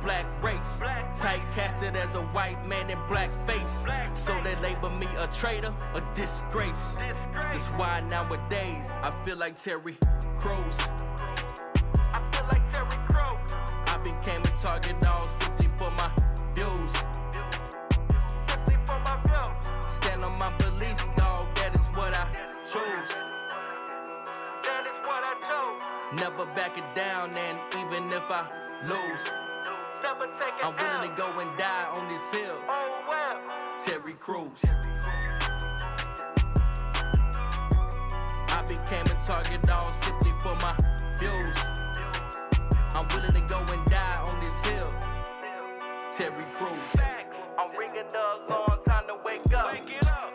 black race. Typecasted as a white man in blackface. So they label me a traitor, a disgrace. That's why nowadays I feel like Terry Crews. I became a target all simply for my views. Stand on my beliefs, dog, that is what I choose. Never back it down, and even if I lose, I'm willing to go and die on this hill. Terry Crews. I became a target all simply for my views. I'm willing to go and die on this hill. Terry Crews. I'm ringing the alarm, time to wake up.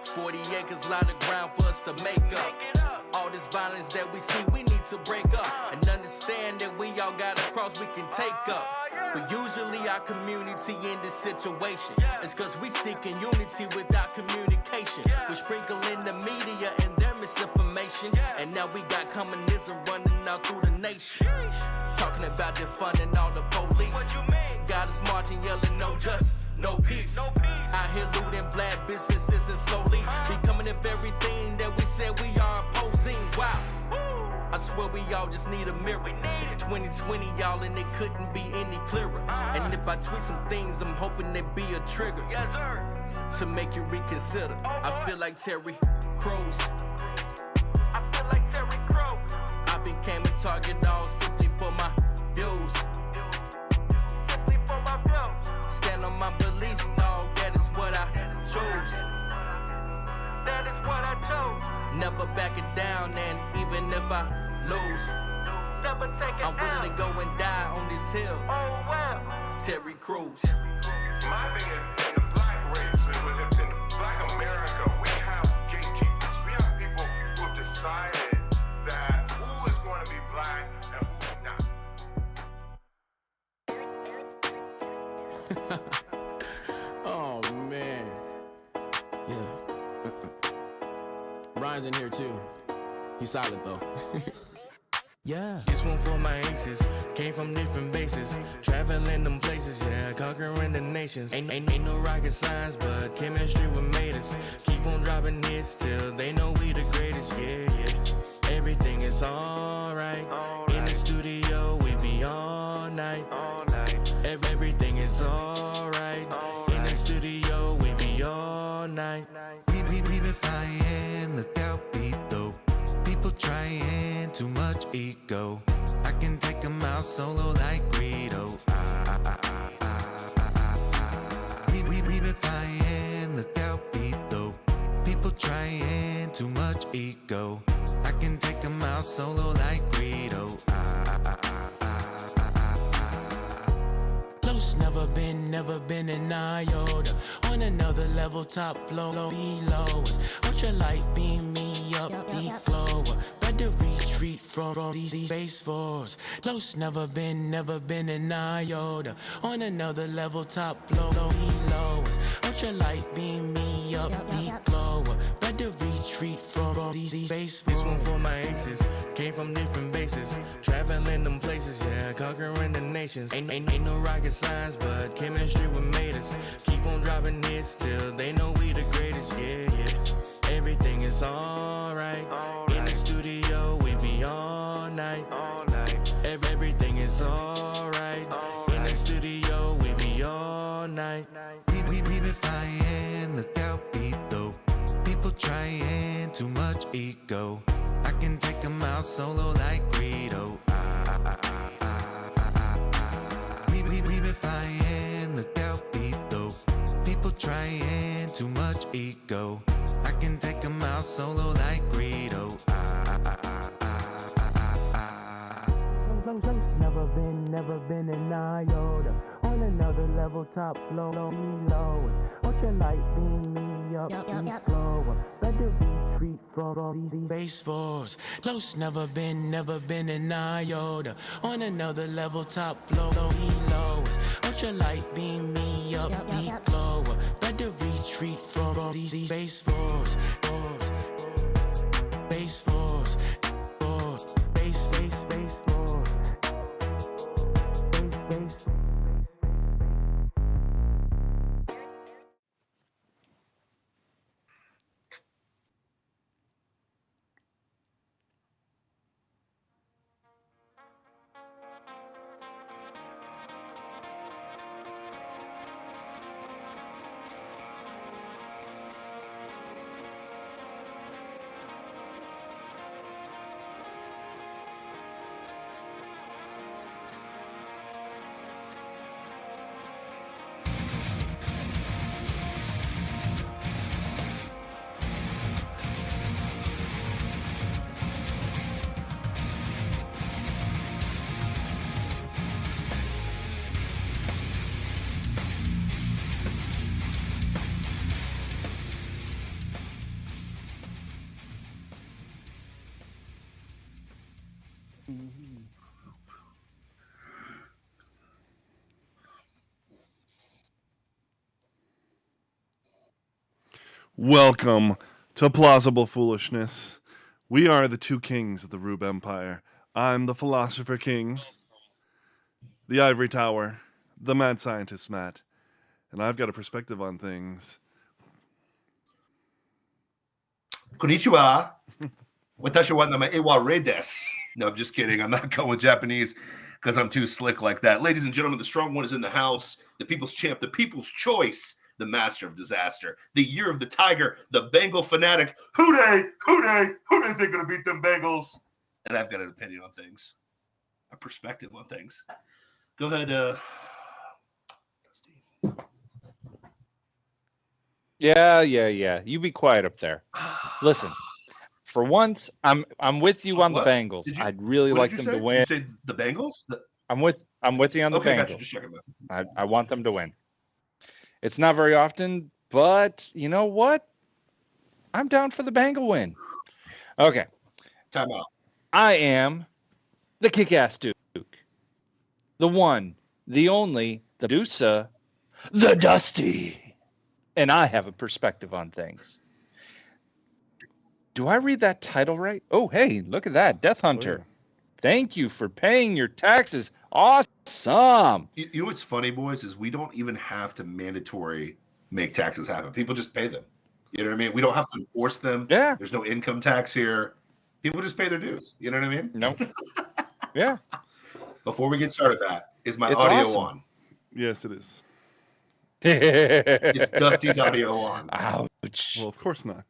40 acres, lot of ground for us to make up. All this violence that we see, we need to break up and understand that we all got a cross we can take up. But usually our community in this situation is cause we seeking unity without communication. We sprinkle in the media and their misinformation, and now we got communism running out through the nation. Talking about defunding all the police. Got us marching, yelling no justice, no peace. Out here looting black businesses and slowly becoming the very thing that we said we are opposing. Wow, I swear we all just need a mirror. It's 2020, y'all, and it couldn't be any clearer. And if I tweet some things, I'm hoping they be a trigger to make you reconsider. I feel like Terry Crews. I became a target all simply for my views. Stand on my beliefs, dog, that is what I choose. Never back it down, and even if I lose, I'm willing to go and die on this hill. Terry Crews. My thing is, in the black race, in black America, we have gatekeepers. We have people who have decided that who is going to be black and who is not. Oh, man. Yeah. Ryan's in here, too. He's silent, though. Yeah. This one for my aces, came from different bases, traveling them places, yeah, conquering the nations. Ain't no rocket science, but chemistry what made us. Keep on dropping hits till they know we the greatest, yeah, yeah. Everything is alright. In the studio, we be all night. Everything is alright. In the studio, we be all night. We been flying, look out, beat though. People trying, too much ego. I can take them out solo like Greedo. We been flying, look out, beat though. People trying, too much ego. I can take them out solo like Greedo. Close, never been an iota. On another level, top flow, below us. Ultralight beam me up, deep glower. Better retreat from these space force. Close, never been an iota. On another level, top flow, below us. Ultralight beam me up, deep glower. Better retreat from these space force. This one for my aces, came from different bases, traveling them places, yeah, conquering the nations. Ain't no rocket science, but chemistry what made us. Keep on dropping hits till they know we the greatest, yeah, yeah. Everything is alright. In the studio, we be all night. Everything is alright. In the studio, we be all night. We been flying, look out, beat though. People trying, too much ego. I can take them out solo like Greedo. We been flying, look out, beat though. People trying, too much ego. I can take them out solo like Greedo. Never been an iota. On another level, top flow, below. Ultralight beam me up, deep glower. Better retreat from these space force. Close, never been an iota. On another level, top flow, below. Ultralight beam me up, deep glower. Better retreat from these space force. Space force. Space force. Welcome to Plausible Foolishness. We are the two kings of the Rube Empire. I'm the Philosopher King, the Ivory Tower, the Mad Scientist Matt, and I've got a perspective on things. Konnichiwa. Watashi wa namae wa Rei desu. No, I'm just kidding. I'm not going Japanese because I'm too slick like that. Ladies and gentlemen, the strong one is in the house. The people's champ, the people's choice, the master of disaster, the year of the tiger, the Bengal fanatic. Who they think gonna beat them Bengals? And I've got an opinion on things, a perspective on things. Go ahead, Steve. Yeah. You be quiet up there. Listen, for once, I'm with you on What? the Bengals. I'd really like them to win. Did you say the Bengals? I'm with you on the Okay, Bengals. gotcha. Just checking that. I want them to win. It's not very often, but you know what? I'm down for the Bengal win. Okay. Time out. I am the kick-ass Duke. The one, the only, the Medusa, the Dusty. And I have a perspective on things. Do I read that title right? Oh, hey, look at that. Death Hunter. Thank you for paying your taxes. Awesome. You know what's funny, boys, is we don't even have to mandatory make taxes happen. People just pay them. You know what I mean? We don't have to enforce them. Yeah. There's no income tax here. People just pay their dues. You know what I mean? No. Yeah. Before we get started, Matt, is my It's audio awesome. on? Yes, it is. It's Dusty's audio on. Ouch. Well, of course not.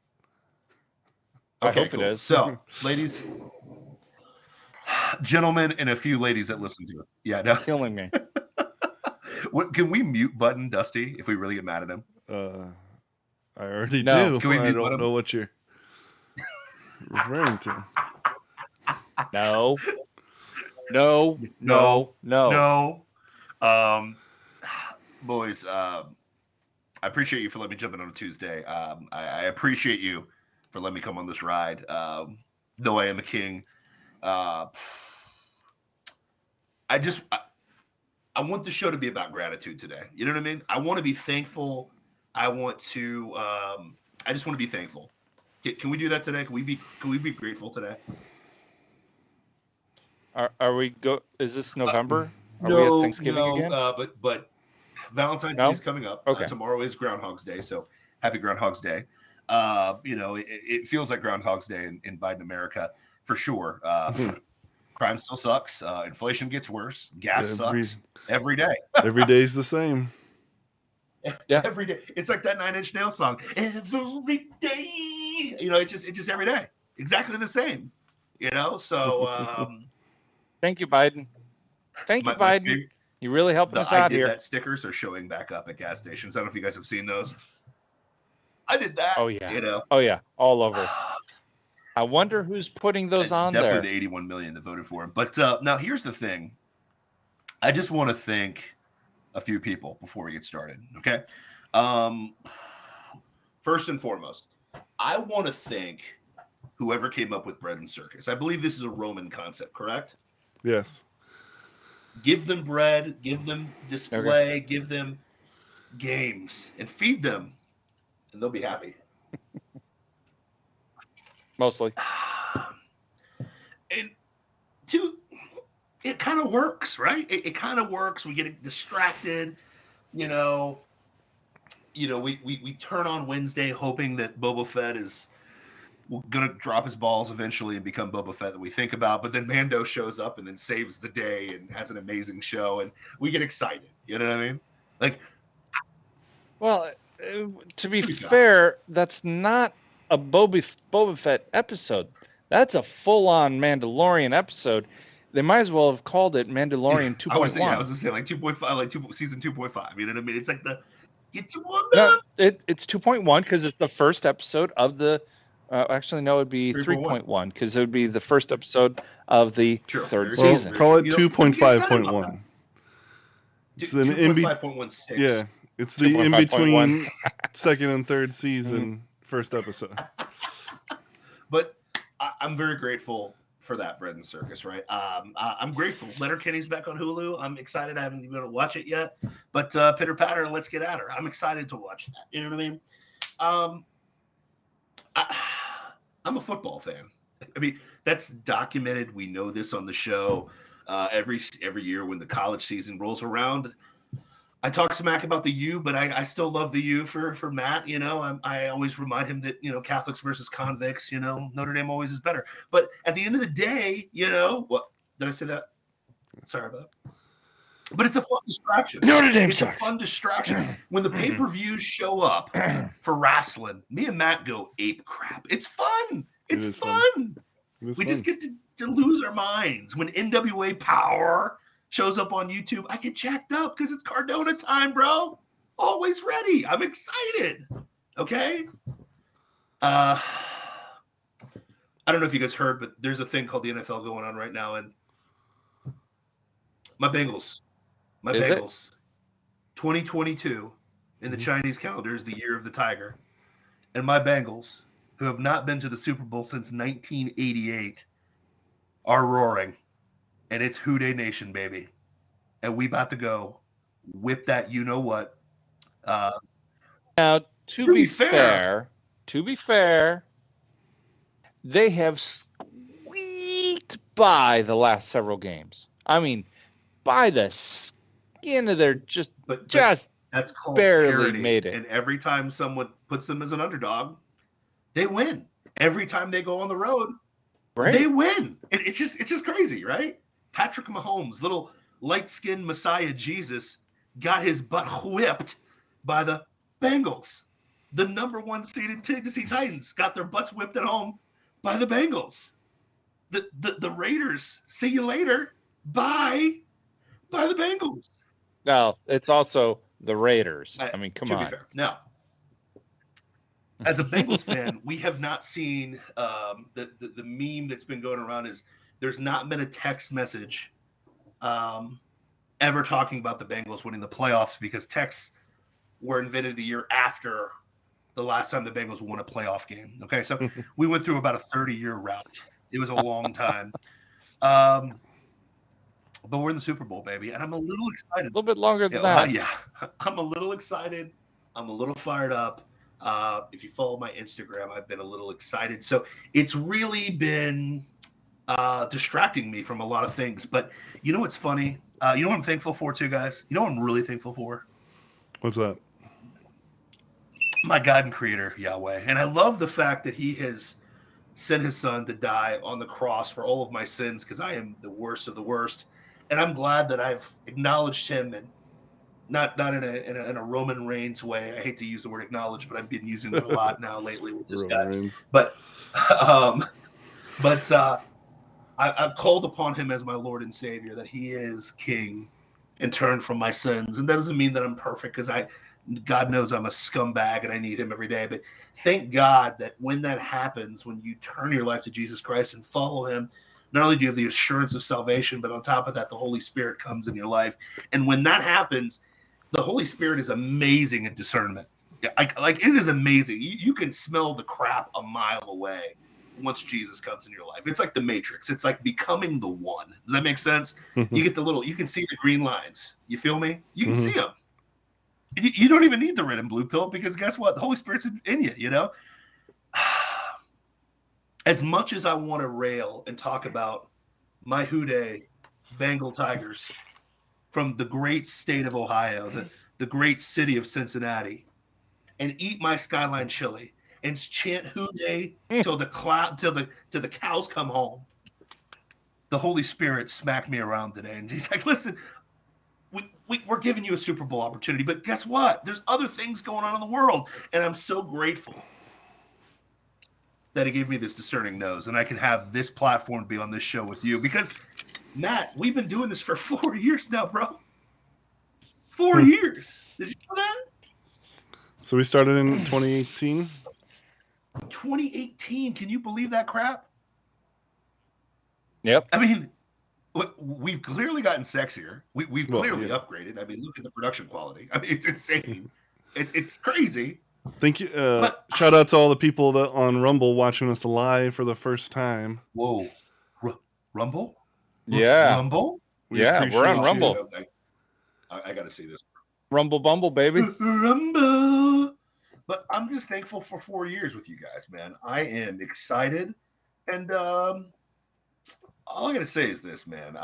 I Okay, hope it cool. is. So, ladies, gentlemen, and a few ladies that listen to it. Yeah, no. Killing me. What, can we mute button Dusty if we really get mad at him? I already No. do. Can we I mute don't button? know what you're referring to. No. Boys, I appreciate you for letting me jump in on a Tuesday. I appreciate you for letting me come on this ride. Though I am a king. I want the show to be about gratitude today. You know what I mean? I want to be thankful. I just want to be thankful. Can we do that today? Can we be grateful today? Are we go? Is this November? Are we at Thanksgiving again? But Valentine's Day is coming up. Okay. Tomorrow is Groundhog's Day, so happy Groundhog's Day. It feels like Groundhog's Day in Biden America for sure. Crime still sucks. Inflation gets worse. Gas sucks every day. Every day's the same. Yeah. Every day. It's like that 9 Inch Nails song. Every day. It's just every day. Exactly the same. So Thank you, Biden. Thank you, Biden. You're really helping us out here. That stickers are showing back up at gas stations. I don't know if you guys have seen those. I did that. Oh yeah. Oh yeah. All over. I wonder who's putting those on there. Definitely the 81 million that voted for him. But now here's the thing. I just want to thank a few people before we get started. Okay. First and foremost, I want to thank whoever came up with bread and circus. I believe this is a Roman concept, correct? Yes. Give them bread, give them display, give them games, and feed them, and they'll be happy. Mostly. And two, it kind of works, right? It kind of works. We get distracted, we turn on Wednesday hoping that Boba Fett is going to drop his balls eventually and become Boba Fett that we think about. But then Mando shows up and then saves the day and has an amazing show. And we get excited. You know what I mean? Well, to be fair, that's not a Boba Fett episode. That's a full-on Mandalorian episode. They might as well have called it Mandalorian 2.1. I was going to say 2.5, season 2.5. You know what I mean? It's like it's 1. No, it's 2.1 because it's the first episode of the. Actually, no, it'd be 3.1 because it would be the first episode of the third season. Call it 2.5.1. It's an in between. 2.5.16. Yeah, it's the in between second and third season first episode. But I'm very grateful for that bread and circus, right? I'm grateful. Letterkenny's back on Hulu. I'm excited. I haven't even been able to watch it yet, but pitter patter, let's get at her. I'm excited to watch that. You know what I mean? I'm a football fan. I mean, that's documented. We know this on the show. Every year when the college season rolls around, I talk smack about the U, but I still love the U for Matt. You know, I always remind him that, you know, Catholics versus convicts, you know, Notre Dame always is better. But at the end of the day, you know, what did I say that? Sorry about that. But it's a fun distraction. Notre Dame It's sucks. a fun distraction. When the pay-per-views show up for wrestling, me and Matt go ape crap. It's fun. It's fun. We just get to lose our minds. When NWA Power shows up on YouTube, I get jacked up because it's Cardona time, bro. Always ready. I'm excited. Okay? I don't know if you guys heard, but there's a thing called the NFL going on right now, and my Bengals. My Is it? Bengals. 2022 in the Chinese calendar is the year of the tiger. And my Bengals, who have not been to the Super Bowl since 1988, are roaring. And it's Who Dey Nation, baby. And we about to go whip that you know what. Now, to be fair, they have squeaked by the last several games. I mean, by the skin of their just that's called barely parity. made it. And every time someone puts them as an underdog, they win. Every time they go on the road, Right. they win. It's just crazy, right? Patrick Mahomes, little light-skinned Messiah Jesus, got his butt whipped by the Bengals. The number one seeded Tennessee Titans got their butts whipped at home by the Bengals. The Raiders, see you later, by the Bengals. Now, it's also the Raiders. I mean, come to on. Be fair. Now, as a Bengals fan, we have not seen the meme that's been going around is there's not been a text message ever talking about the Bengals winning the playoffs because texts were invented the year after the last time the Bengals won a playoff game. Okay, so we went through about a 30-year route. It was a long time. But we're in the Super Bowl, baby, and I'm a little excited. A little bit longer than that. Yeah, I'm a little excited. I'm a little fired up. If you follow my Instagram, I've been a little excited. So it's really been distracting me from a lot of things. But you know what's funny? You know what I'm thankful for too, guys? You know what I'm really thankful for? What's that? My God and Creator, Yahweh. And I love the fact that he has sent his son to die on the cross for all of my sins because I am the worst of the worst. And I'm glad that I've acknowledged him and not in a Roman Reigns way. I hate to use the word acknowledge, but I've been using it a lot now lately with this guy. Reigns. But I've called upon him as my Lord and Savior, that he is King, and turned from my sins. And that doesn't mean that I'm perfect, because God knows I'm a scumbag and I need him every day. But thank God that when that happens, when you turn your life to Jesus Christ and follow him, not only do you have the assurance of salvation, but on top of that, the Holy Spirit comes in your life. And when that happens, the Holy Spirit is amazing at discernment. Like it is amazing. You can smell the crap a mile away once Jesus comes in your life. It's like the Matrix. It's like becoming the one. Does that make sense? You get you can see the green lines. You feel me? You can see them. You don't even need the red and blue pill, because guess what? The Holy Spirit's in you, you know? As much as I want to rail and talk about my Houday Bengal Tigers from the great state of Ohio, the great city of Cincinnati, and eat my Skyline chili and chant Houday till the cows come home, the Holy Spirit smacked me around today, and he's like, "Listen, we're giving you a Super Bowl opportunity, but guess what? There's other things going on in the world," and I'm so grateful that he gave me this discerning nose, and I can have this platform be on this show with you, because Matt, we've been doing this for 4 years now, bro. 4 years. Did you know that? So we started in 2018. 2018. Can you believe that crap? Yep. I mean, we've clearly gotten sexier. We've clearly upgraded. I mean, look at the production quality. I mean, it's insane. It's crazy. Thank you. Shout out to all the people that on Rumble watching us live for the first time. Whoa, Rumble? Yeah. Rumble? Yeah, we're on Rumble. I got to see this. Rumble Bumble, baby. Rumble. But I'm just thankful for 4 years with you guys, man. I am excited, and all I gotta say is this, man.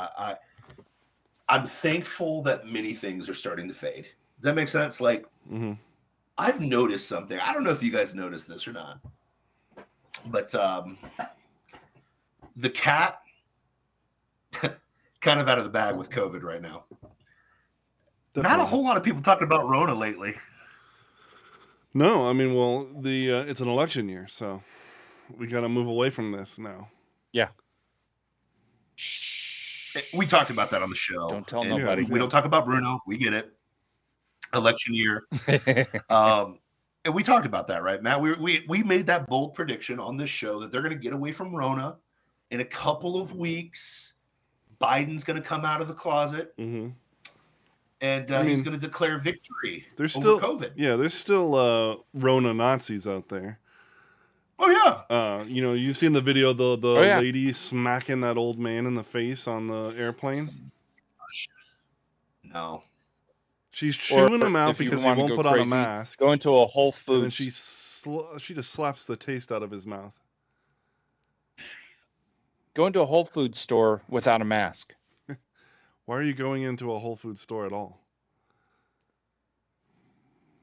I'm thankful that many things are starting to fade. Does that make sense? Like, I've noticed something. I don't know if you guys noticed this or not, but the cat kind of out of the bag with COVID right now. Definitely. Not a whole lot of people talking about Rona lately. No, I mean, well, it's an election year, so we got to move away from this now. Yeah. We talked about that on the show. Don't tell nobody. We don't talk about Bruno. We get it. Election year. And we talked about that, right, Matt? We made that bold prediction on this show that they're going to get away from Rona in a couple of weeks. Biden's going to come out of the closet. Mm-hmm. And he's going to declare victory over COVID. Yeah, there's still Rona Nazis out there. Oh, yeah. You've seen the video of the lady smacking that old man in the face on the airplane? No. She's chewing him out because he won't put on a mask. Go into a Whole Foods. And then she just slaps the taste out of his mouth. Go into a Whole Foods store without a mask. Why are you going into a Whole Foods store at all?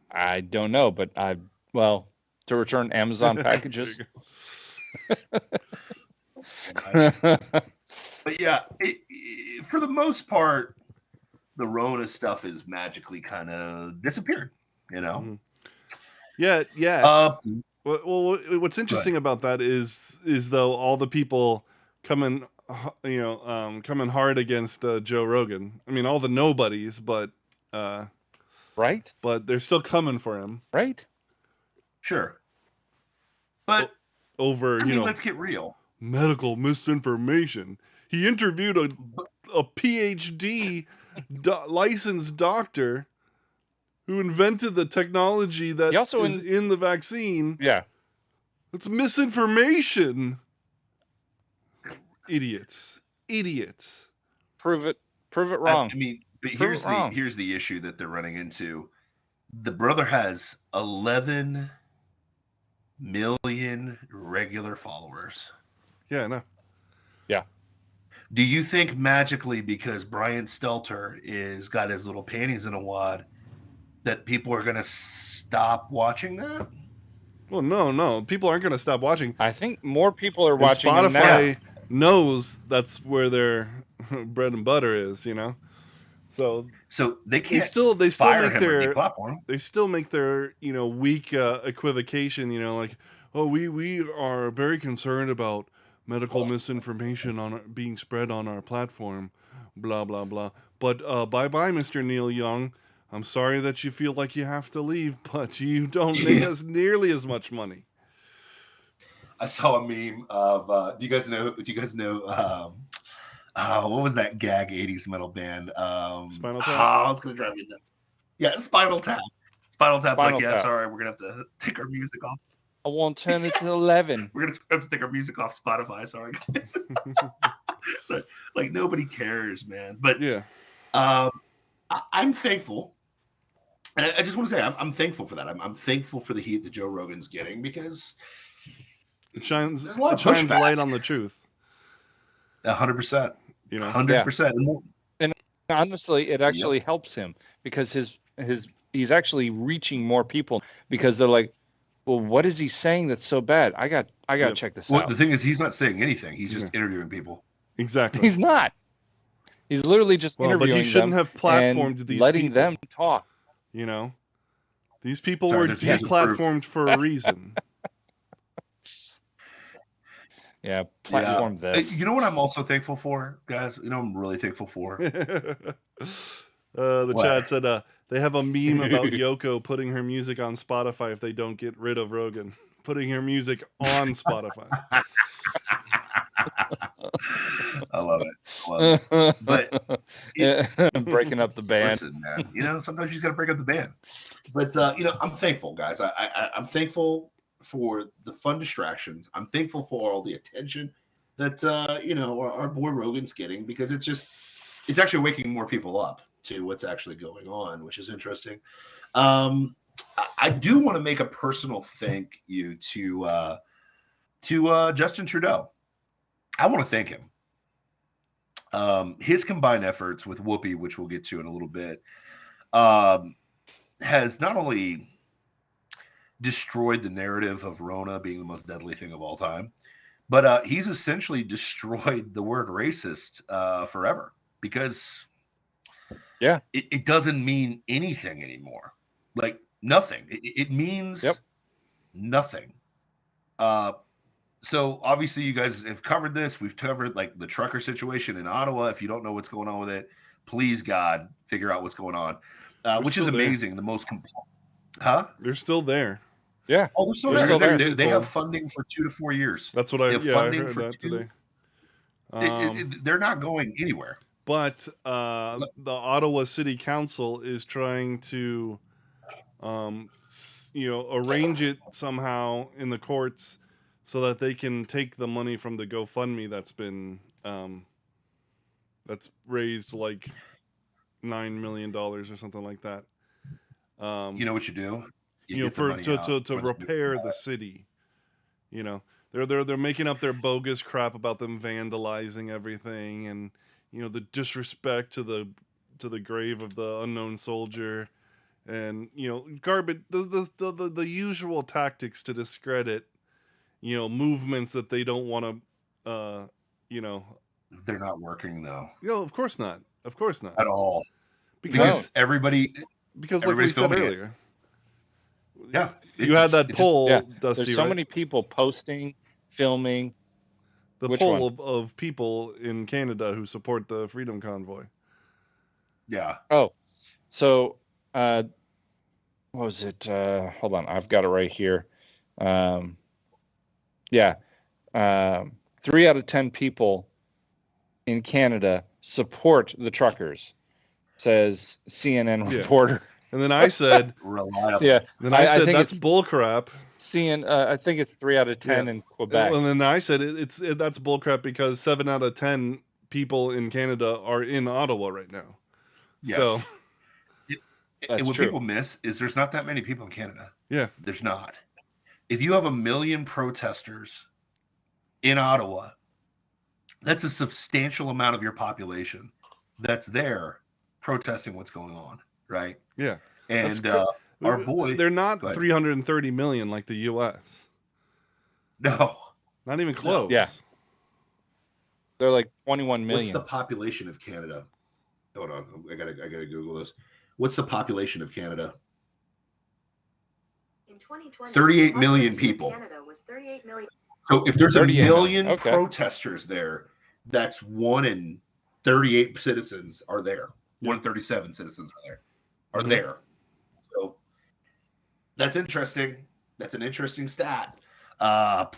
I don't know, but to return Amazon packages. But yeah, for the most part, the Rona stuff is magically kind of disappeared, you know? Yeah. Well, what's interesting about that is though all the people coming hard against Joe Rogan. I mean, all the nobodies, but right. But they're still coming for him, right? Sure. But let's get real. Medical misinformation. He interviewed a PhD licensed doctor who invented the technology that is in the vaccine. Yeah. It's misinformation. Idiots. Prove it wrong. I mean, but here's the issue that they're running into. The brother has 11 million regular followers. Yeah, I know. Yeah. Do you think magically because Brian Stelter is got his little panties in a wad that people are going to stop watching that? Well, no. People aren't going to stop watching. I think more people are watching Spotify now. Knows that's where their bread and butter is, you know. So they can't. They still make their platform. They still make their weak equivocation. Like, oh, we are very concerned about medical misinformation being spread on our platform, blah blah blah. But bye, Mr. Neil Young. I'm sorry that you feel like you have to leave, but you don't make us nearly as much money. I saw a meme of do you guys know what was that gag 80s metal band? Spinal Tap? It's gonna drive me nuts. Yeah, Spinal Tap. Spinal Tap. Sorry, we're gonna have to take our music off. I won't turn it to 11. We're gonna have to take our music off Spotify. Sorry, guys. So, like, nobody cares, man. But yeah, I'm thankful. And I just want to say I'm thankful for that. I'm thankful for the heat that Joe Rogan's getting because it shines light on the truth. 100%. 100%. And honestly, it actually helps him because he's actually reaching more people because they're like, well, what is he saying that's so bad? I got to check this out. The thing is, he's not saying anything. He's just interviewing people. Exactly. He's not. He's literally just interviewing them. But he shouldn't have platformed these letting people. them talk. These people were deplatformed for a reason. Yeah, platform this. You know what I'm also thankful for, guys? I'm really thankful for? The chat said they have a meme about Yoko putting her music on Spotify if they don't get rid of Rogan. Putting her music on Spotify. I love it. But breaking up the band. Listen, man, sometimes you just got to break up the band. But I'm thankful, guys. I'm thankful for the fun distractions. I'm thankful for all the attention that our boy Rogan's getting because it's actually waking more people up to what's actually going on, which is interesting. I do want to make a personal thank you to Justin Trudeau. I want to thank him. His combined efforts with Whoopi, which we'll get to in a little bit, has not only destroyed the narrative of Rona being the most deadly thing of all time, but he's essentially destroyed the word racist forever, because it doesn't mean anything anymore. Like nothing. It means nothing. So obviously you guys have covered this. We've covered like the trucker situation in Ottawa. If you don't know what's going on with it, please God, figure out what's going on. Which is amazing. There. The most They're still there. Yeah. Oh, they're still there. They have funding for 2 to 4 years. That's what I funding heard for that today. They're not going anywhere. But the Ottawa City Council is trying to, arrange it somehow in the courts so that they can take the money from the GoFundMe that's been that's raised like $9 million or something like that. You know what you do? To repair the city. You know, they're making up their bogus crap about them vandalizing everything, and the disrespect to the grave of the unknown soldier, and garbage, the usual tactics to discredit movements that they don't want to they're not working though. Of course not at all, because like we said earlier, you had that poll, Dusty. There's so many people posting, filming. The poll of people in Canada who support the Freedom Convoy. Yeah. Oh, so what was it? Hold on, I've got it right here. 3 out of 10 people in Canada support the truckers, says CNN reporter. And then I said, reliable. Yeah. Then I said that's bullcrap. I think it's 3 out of 10 in Quebec. And then I said that's bullcrap because 7 out of 10 people in Canada are in Ottawa right now. Yes. So, and what people miss is there's not that many people in Canada. Yeah, there's not. If you have 1 million protesters in Ottawa, that's a substantial amount of your population that's there protesting what's going on, right? Yeah. And our boy, they're not 330 million like the U.S. No, not even close. Yeah, they're like 21 million. What's the population of Canada? Hold on, I gotta Google this. What's the population of Canada? In 2020, 38 million people. Canada was 38 million. So if there's 1 million protesters there, that's 1 in 38 citizens are there. 1 in 37 citizens are there. So that's interesting. That's an interesting stat. But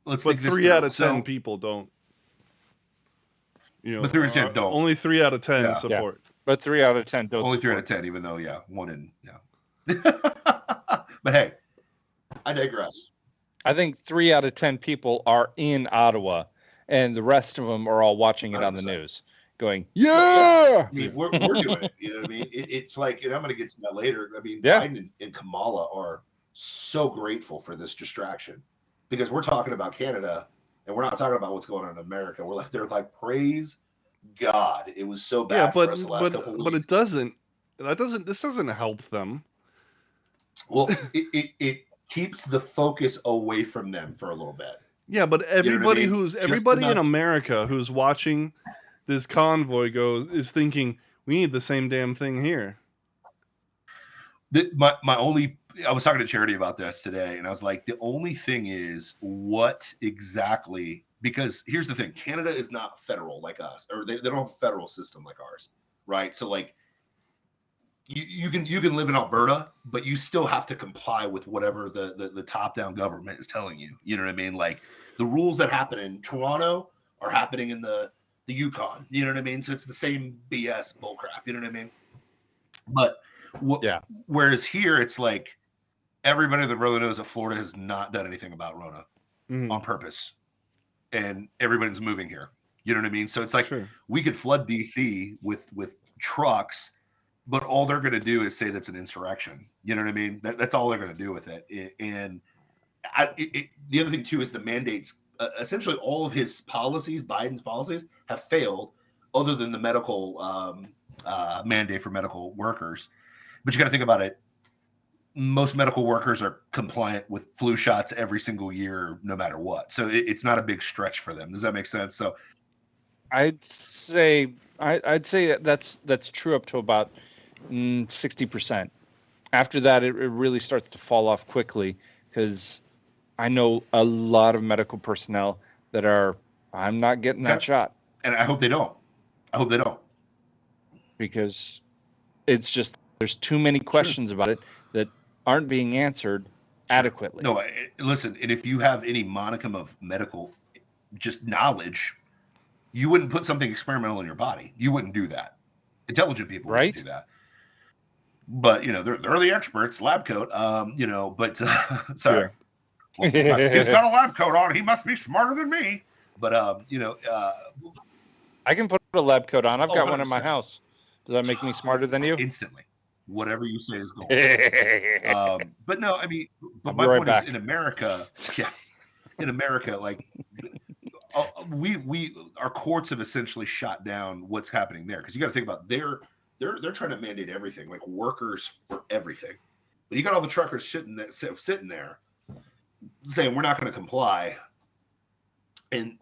let's. But 3 out of 10 people don't. But 3 out of 10 don't. Only 3 out of 10 support. Yeah. But 3 out of 10 don't. Only 3 out of 10, even though 1 in But hey, I digress. I think 3 out of 10 people are in Ottawa, and the rest of them are all watching it 100%. On the news, going, "Yeah!" I mean, we're doing it. You know what I mean? It's like, and I'm going to get to that later. I mean, Biden and Kamala are so grateful for this distraction because we're talking about Canada, and we're not talking about what's going on in America. They're like, praise God, it was so bad for us the last couple of weeks. But it doesn't. This doesn't help them. Well, it keeps the focus away from them for a little bit. Yeah, but everybody in America who's watching this convoy is thinking we need the same damn thing here. I was talking to Charity about this today, and I was like, the only thing is what exactly, because here's the thing, Canada is not federal like us, or they don't have a federal system like ours, right? So like you can live in Alberta, but you still have to comply with whatever the top-down government is telling you. You know what I mean? Like the rules that happen in Toronto are happening in the Yukon. You know what I mean? So it's the same BS bullcrap. You know what I mean? But whereas here it's like everybody that really knows that Florida has not done anything about Rona on purpose, and everybody's moving here. You know what I mean? So it's like we could flood DC with trucks but all they're going to do is say that's an insurrection. You know what I mean? That's all they're going to do with it. And the other thing too is the mandates. Essentially, all of his policies, Biden's policies, have failed, other than the medical mandate for medical workers. But you got to think about it. Most medical workers are compliant with flu shots every single year, no matter what. So it's not a big stretch for them. Does that make sense? So I'd say that's true up to about 60%. After that, it really starts to fall off quickly, because I know a lot of medical personnel that are, I'm not getting that shot. And I hope they don't. Because it's just, there's too many questions about it that aren't being answered adequately. No, listen, and if you have any modicum of medical just knowledge, you wouldn't put something experimental in your body. You wouldn't do that. Intelligent people wouldn't do that. But, they're the experts, lab coat, but sorry. Sure. Well, he's got a lab coat on. He must be smarter than me. But, I can put a lab coat on. I've got 100%. one in my house. Does that make me smarter than you? Instantly. Whatever you say is gold. But no, I mean, but my point is, in America, like, our courts have essentially shot down what's happening there. Because you got to think about, they're trying to mandate everything, like workers for everything. But you got all the truckers sitting there saying we're not going to comply, and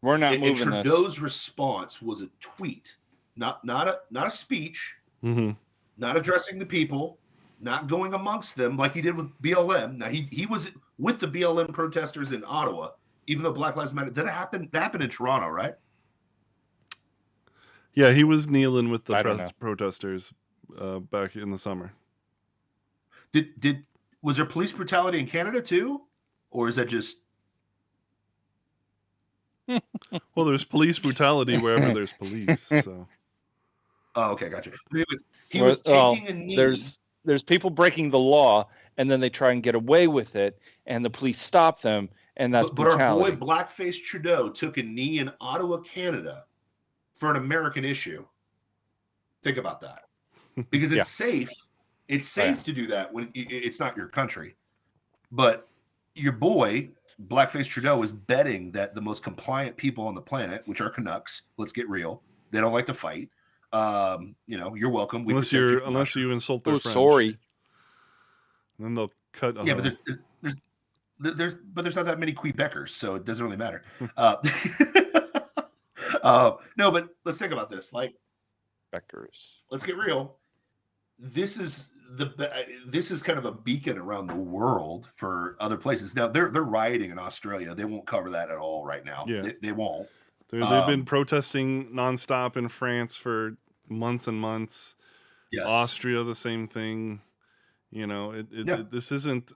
we're not moving. And Trudeau's response was a tweet, not a speech, not addressing the people, not going amongst them like he did with BLM. Now he was with the BLM protesters in Ottawa, even though Black Lives Matter. That happened in Toronto, right? Yeah, he was kneeling with the protesters back in the summer. Was there police brutality in Canada too, or is that just? Well, there's police brutality wherever there's police. So. Oh, okay, gotcha. He was taking a knee. There's people breaking the law, and then they try and get away with it, and the police stop them, and that's brutality. But our boy Blackface Trudeau took a knee in Ottawa, Canada, for an American issue. Think about that, because it's safe. It's safe to do that when it's not your country. But your boy Blackface Trudeau is betting that the most compliant people on the planet, which are Canucks, let's get real, they don't like to fight. You're welcome. Unless you insult their French. Sorry. Then they'll cut. Yeah, but there's not that many Quebecers, so it doesn't really matter. No, but let's think about this. Like, Beckers. Let's get real. This is kind of a beacon around the world for other places. Now they're rioting in Australia. They won't cover that at all right now. Yeah. They won't. They've been protesting nonstop in France for months and months. Yes. Austria, the same thing. This isn't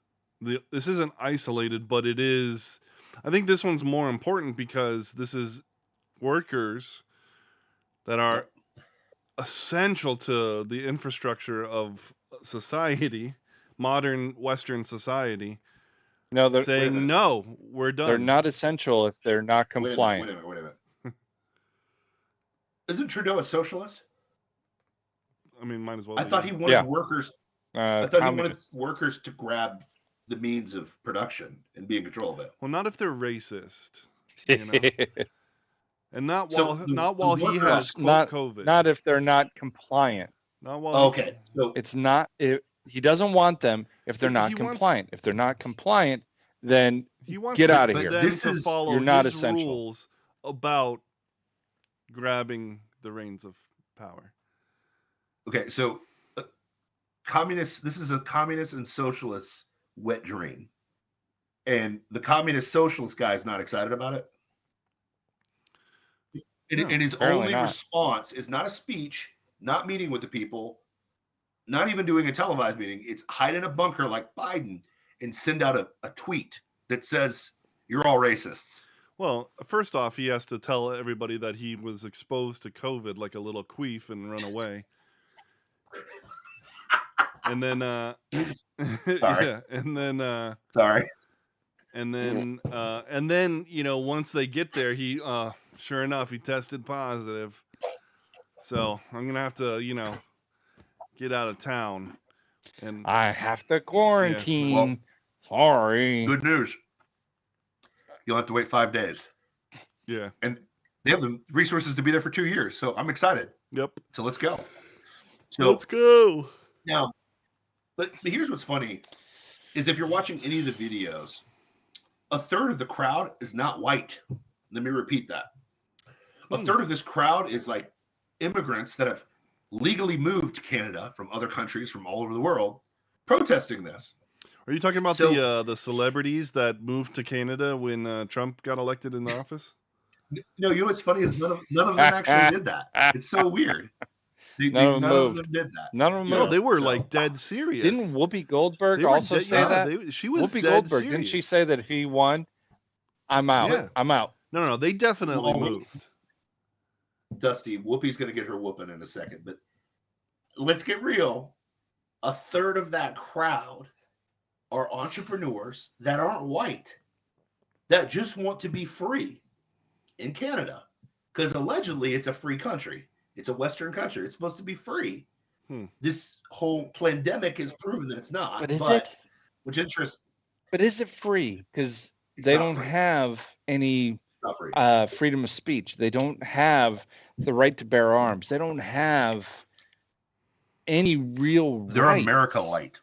isolated, but it is. I think this one's more important because this is workers that are essential to the infrastructure of society, modern Western society. No, they're saying no, we're done. They're not essential if they're not compliant. Wait a minute. Isn't Trudeau a socialist? I mean, might as well. I thought he wanted workers. I thought he wanted workers to grab the means of production and be in control of it. Well, not if they're racist, and not while he has COVID. Not if they're not compliant. Not while. Okay, so it's not. He doesn't want them if they're not compliant. If they're not compliant, then he wants get out of here. To follow you're not his essential. rules about grabbing the reins of power. Okay, so communists. This is a communist and socialist wet dream, and the communist socialist guy is not excited about it. And his only response is not a speech, not meeting with the people, not even doing a televised meeting. It's hide in a bunker like Biden and send out a tweet that says, "You're all racists." Well, first off, he has to tell everybody that he was exposed to COVID like a little queef and run away. And then, sorry. Yeah, and then, sorry. And then, once they get there, he, sure enough, he tested positive. So I'm gonna have to, get out of town. And I have to quarantine. Sorry. Good news. You'll have to wait 5 days. Yeah. And they have the resources to be there for 2 years. So I'm excited. Yep. So let's go. So let's go. Now, but here's what's funny is if you're watching any of the videos, a third of the crowd is not white. Let me repeat that. A third of this crowd is like immigrants that have legally moved to Canada from other countries from all over the world protesting this. Are you talking about the celebrities that moved to Canada when Trump got elected in the office? No, you know what's funny is none of them actually did that. It's so weird. None of them did that. None of them. No, they were like dead serious. Didn't Whoopi Goldberg also say that? She was Whoopi dead Goldberg. serious. Didn't she say that if he won, I'm out. Yeah. I'm out. No, they definitely moved. Dusty, Whoopi's going to get her whooping in a second, but let's get real. A third of that crowd are entrepreneurs that aren't white, that just want to be free in Canada, because allegedly it's a free country. It's a Western country. It's supposed to be free. This whole pandemic has proven that it's not. But is it? Which interests. But is it free? Because they don't have any freedom of speech. They don't have the right to bear arms. They don't have any real rights. They're America light.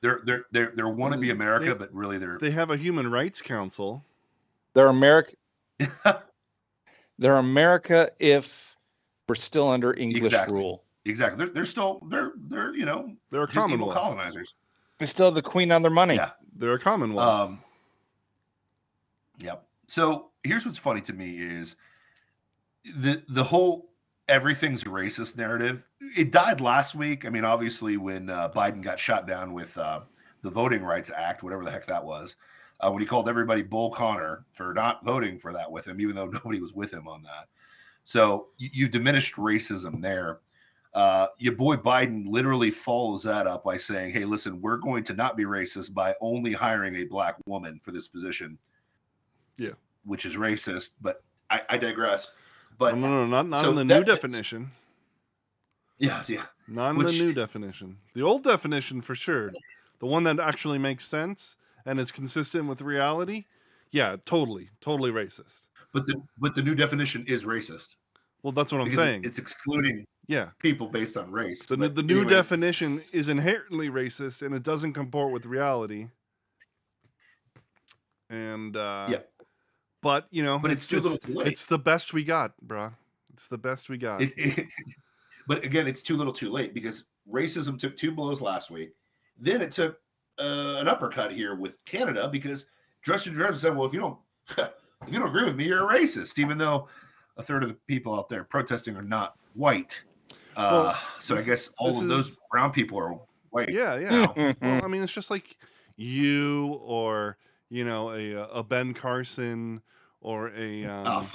They're want to be America, but really they have a human rights council. They're America. They're America if we're still under English rule. Exactly. They're still they're a commonwealth. Colonizers. They still have the queen on their money. Yeah, they're a commonwealth. Yep. So here's what's funny to me is the whole everything's racist narrative. It died last week. I mean, obviously, when Biden got shot down with the Voting Rights Act, whatever the heck that was, when he called everybody Bull Connor for not voting for that with him, even though nobody was with him on that. So you diminished racism there. Your boy Biden literally follows that up by saying, hey, listen, we're going to not be racist by only hiring a black woman for this position. Yeah. Which is racist, but I digress. But no, not in the new definition. Yeah. Not in the new definition. The old definition for sure. The one that actually makes sense and is consistent with reality. Yeah, totally racist. But the new definition is racist. Well, that's what I'm saying. It's excluding people based on race. The new definition is inherently racist and it doesn't comport with reality. And but it's too little too late. It's the best we got, bro. It's the best we got. But again, it's too little too late because racism took 2 blows last week. Then it took an uppercut here with Canada because Justin Trudeau said, well, if you don't agree with me, you're a racist, even though a third of the people out there protesting are not white. So I guess all of those brown people are white. Yeah. Well, I mean, it's just like you or a Ben Carson or a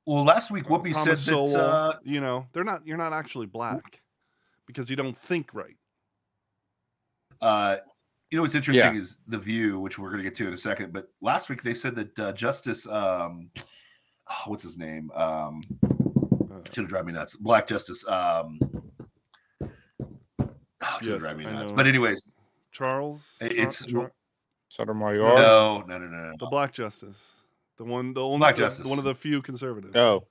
well, last week Whoopi Thomas said Sowell, that you're not actually black because you don't think right. What's interesting is The View, which we're going to get to in a second. But last week they said that Justice, what's his name? It's going to drive me nuts. Black Justice. It's going to drive me nuts. But anyways, Charles. Sotomayor. No. The Black Justice. The only Black Justice. One of the few conservatives. Oh.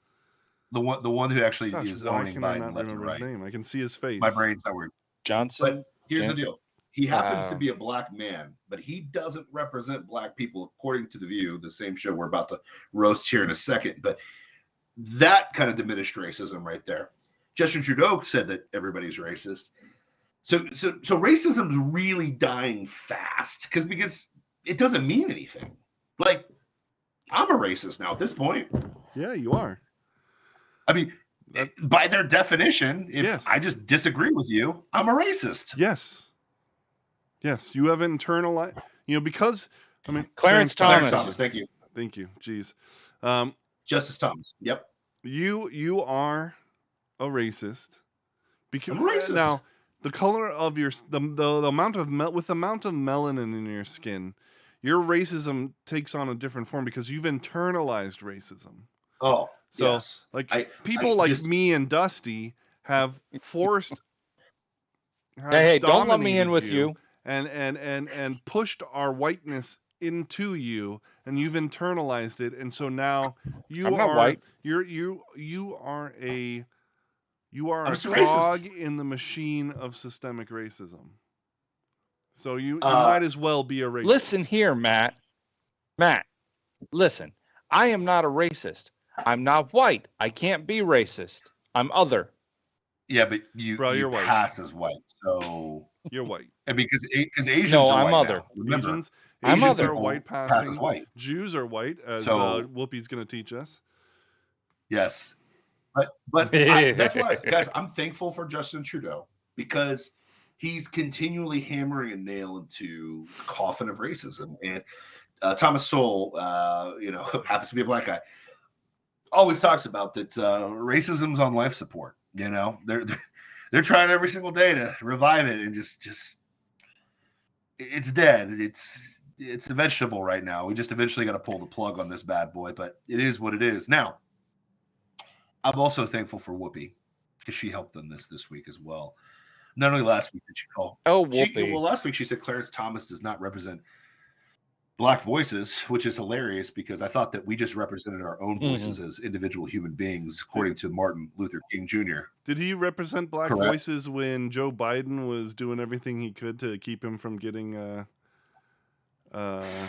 The one who actually is why owning can I Biden not left and remember right. his name? I can see his face. My brain's not working. Johnson. But here's the deal. He happens to be a black man, but he doesn't represent black people, according to The View, the same show we're about to roast here in a second. But that kind of diminished racism right there. Justin Trudeau said that everybody's racist. So racism's really dying fast because it doesn't mean anything. Like, I'm a racist now at this point. Yeah, you are. I mean, by their definition, if I just disagree with you, I'm a racist. Yes, you have internalized, because, I mean... Clarence Thomas. Thank you. Jeez. Justice Thomas. Yep. You are a racist. I'm a racist. Now, the color of the amount of with the amount of melanin in your skin, your racism takes on a different form because you've internalized racism. Oh. So, Yes. like people like me and Dusty have Hey, don't let me dominated in with you. and pushed our whiteness into you, and you've internalized it, and so now I'm not white. you are a I'm just a cog racist. in the machine of systemic racism. So you might as well be a racist. Listen here, Matt. Matt, listen. I am not a racist. I'm not white. I can't be racist. I'm other. Yeah, but you you're white. pass as white, so you're white. And because Asians No, are I'm white other. now. Remember, I'm Asians other. are white pass passing. as white. Jews are white, as So- Whoopi's going to teach us. Yes, but that's why, guys, I'm thankful for Justin Trudeau because he's continually hammering a nail into the coffin of racism. And Thomas Sowell, happens to be a black guy, always talks about that racism's on life support. You know, they're trying every single day to revive it, and just it's dead. It's a vegetable right now. We just eventually got to pull the plug on this bad boy, but it is what it is. Now, I'm also thankful for Whoopi because she helped on this week as well. Not only last week did she call. Oh, Whoopi. Last week she said Clarence Thomas does not represent Black voices, which is hilarious because I thought that we just represented our own voices as individual human beings, according to Martin Luther King Jr. Did he represent Black Correct. voices when Joe Biden was doing everything he could to keep him from getting, on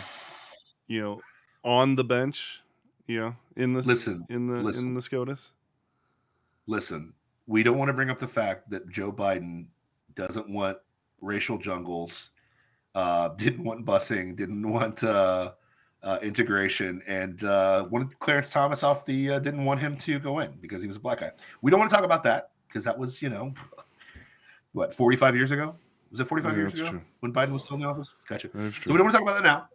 the bench, in the SCOTUS? Listen, we don't want to bring up the fact that Joe Biden doesn't want racial jungles, didn't want busing, didn't want integration, and wanted Clarence Thomas off the didn't want him to go in because he was a black guy. We don't want to talk about that because that was 45 years ago? Was it 45 years ago when Biden was still in the office? Gotcha. So we don't want to talk about that now.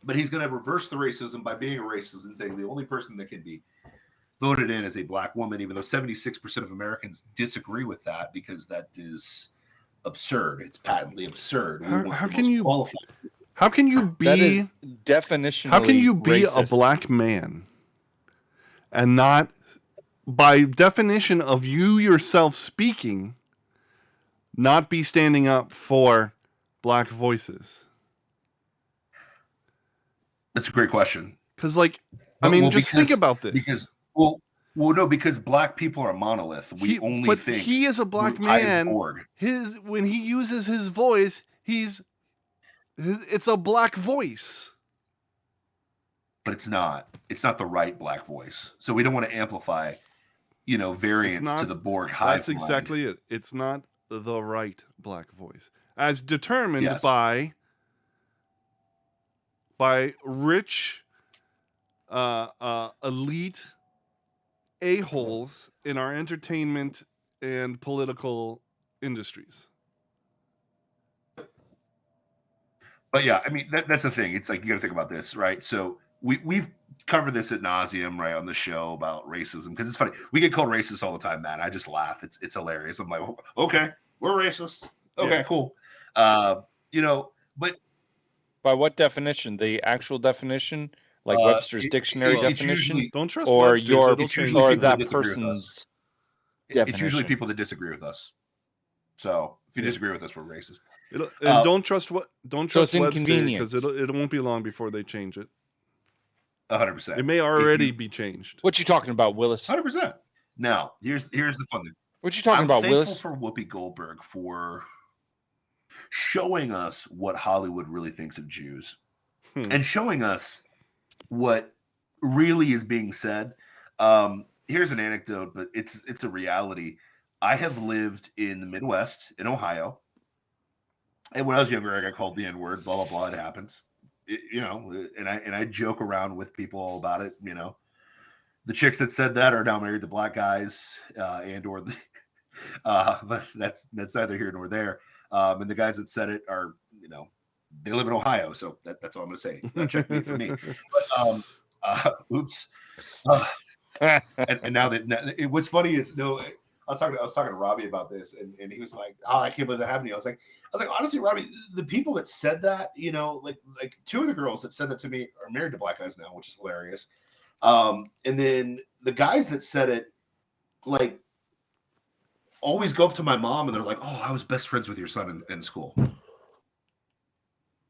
But he's going to reverse the racism by being a racist and saying the only person that can be voted in as a black woman, even though 76% of Americans disagree with that because that is absurd. It's patently absurd. How can you be definitionally How can you be racist. a black man and not, by definition of you yourself speaking, not be standing up for black voices? That's a great question. Because, think about this. Because black people are a monolith. But he is a black man. When he uses his voice, it's a black voice. But it's not. It's not the right black voice. So we don't want to amplify, variants to the Borg hive. That's exactly it. It's not the right black voice, as determined by rich, elite a-holes in our entertainment and political industries. But yeah, I mean, that's the thing. It's like, you got to think about this, right? So we've covered this ad nauseum, right, on the show about racism, because it's funny. We get called racist all the time, man. I just laugh. It's hilarious. I'm like, okay, we're racist. Okay, cool. But by what definition? The actual definition, like Webster's dictionary definition, usually, don't trust or Webster's, or that person's definition. It's usually people that disagree with us. So if you disagree with us, we're racist. Don't trust Webster, inconvenient because it won't be long before they change it. 100%. It may already be changed. What you talking about, Willis? 100%. Now, here's the fun thing. What you talking about, Willis? I'm thankful for Whoopi Goldberg for showing us what Hollywood really thinks of Jews and showing us what really is being said. Here's an anecdote, but it's a reality. I have lived in the Midwest, in Ohio, and when I was younger, I got called the N-word. Blah blah blah. It happens, and I joke around with people about it. The chicks that said that are now married to black guys, but that's neither here nor there. And the guys that said it are, they live in Ohio, so that's all I'm going to say. Check me for me. But oops. And now what's funny is I was talking to Robbie about this, and he was like, "Oh, I can't believe that happened to you." I was like, honestly, Robbie, the people that said that, like two of the girls that said that to me are married to black guys now, which is hilarious. And then the guys that said it, like, always go up to my mom and they're like, "Oh, I was best friends with your son in school."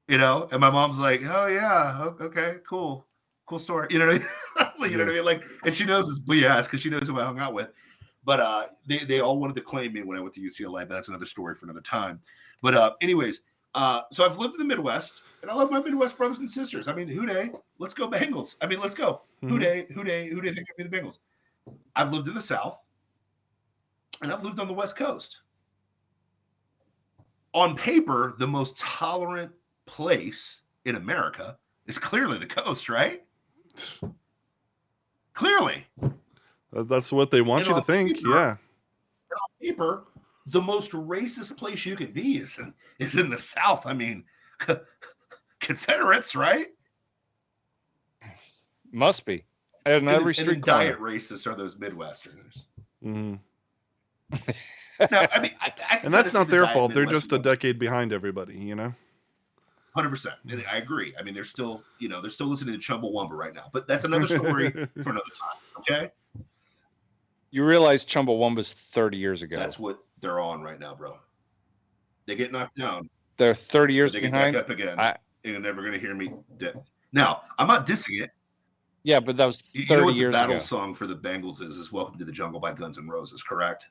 You know, and my mom's like, "Oh yeah, okay, cool story." You know what I mean? You know what I mean? Like, and she knows it's BS because she knows who I hung out with. But they all wanted to claim me when I went to UCLA. But that's another story for another time. But anyways, so I've lived in the Midwest, and I love my Midwest brothers and sisters. I mean, who dey? Let's go Bengals. I mean, let's go. Who dey? Who dey think gonna be the Bengals? I've lived in the South, and I've lived on the West Coast. On paper, the most tolerant place in America is clearly the coast, right? Clearly. That's what they want you to think. Paper, Yeah. On paper, the most racist place you can be is in the South. I mean, Confederates, right? Must be. And every street corner. Diet racists are those Midwesterners. Mm-hmm. No, I mean, and that's not their fault. They're just a decade behind everybody, you know? 100%. I agree. I mean, they're still listening to Chumbawamba right now, but that's another story for another time. Okay. You realize Chumbawamba's 30 years ago. That's what they're on right now, bro. They get knocked down. They're 30 years they behind. They get back up again. You're never going to hear me. Now, I'm not dissing it. Yeah, but that was 30 you know what years the battle ago. song for the Bengals is Welcome to the Jungle by Guns N' Roses, correct?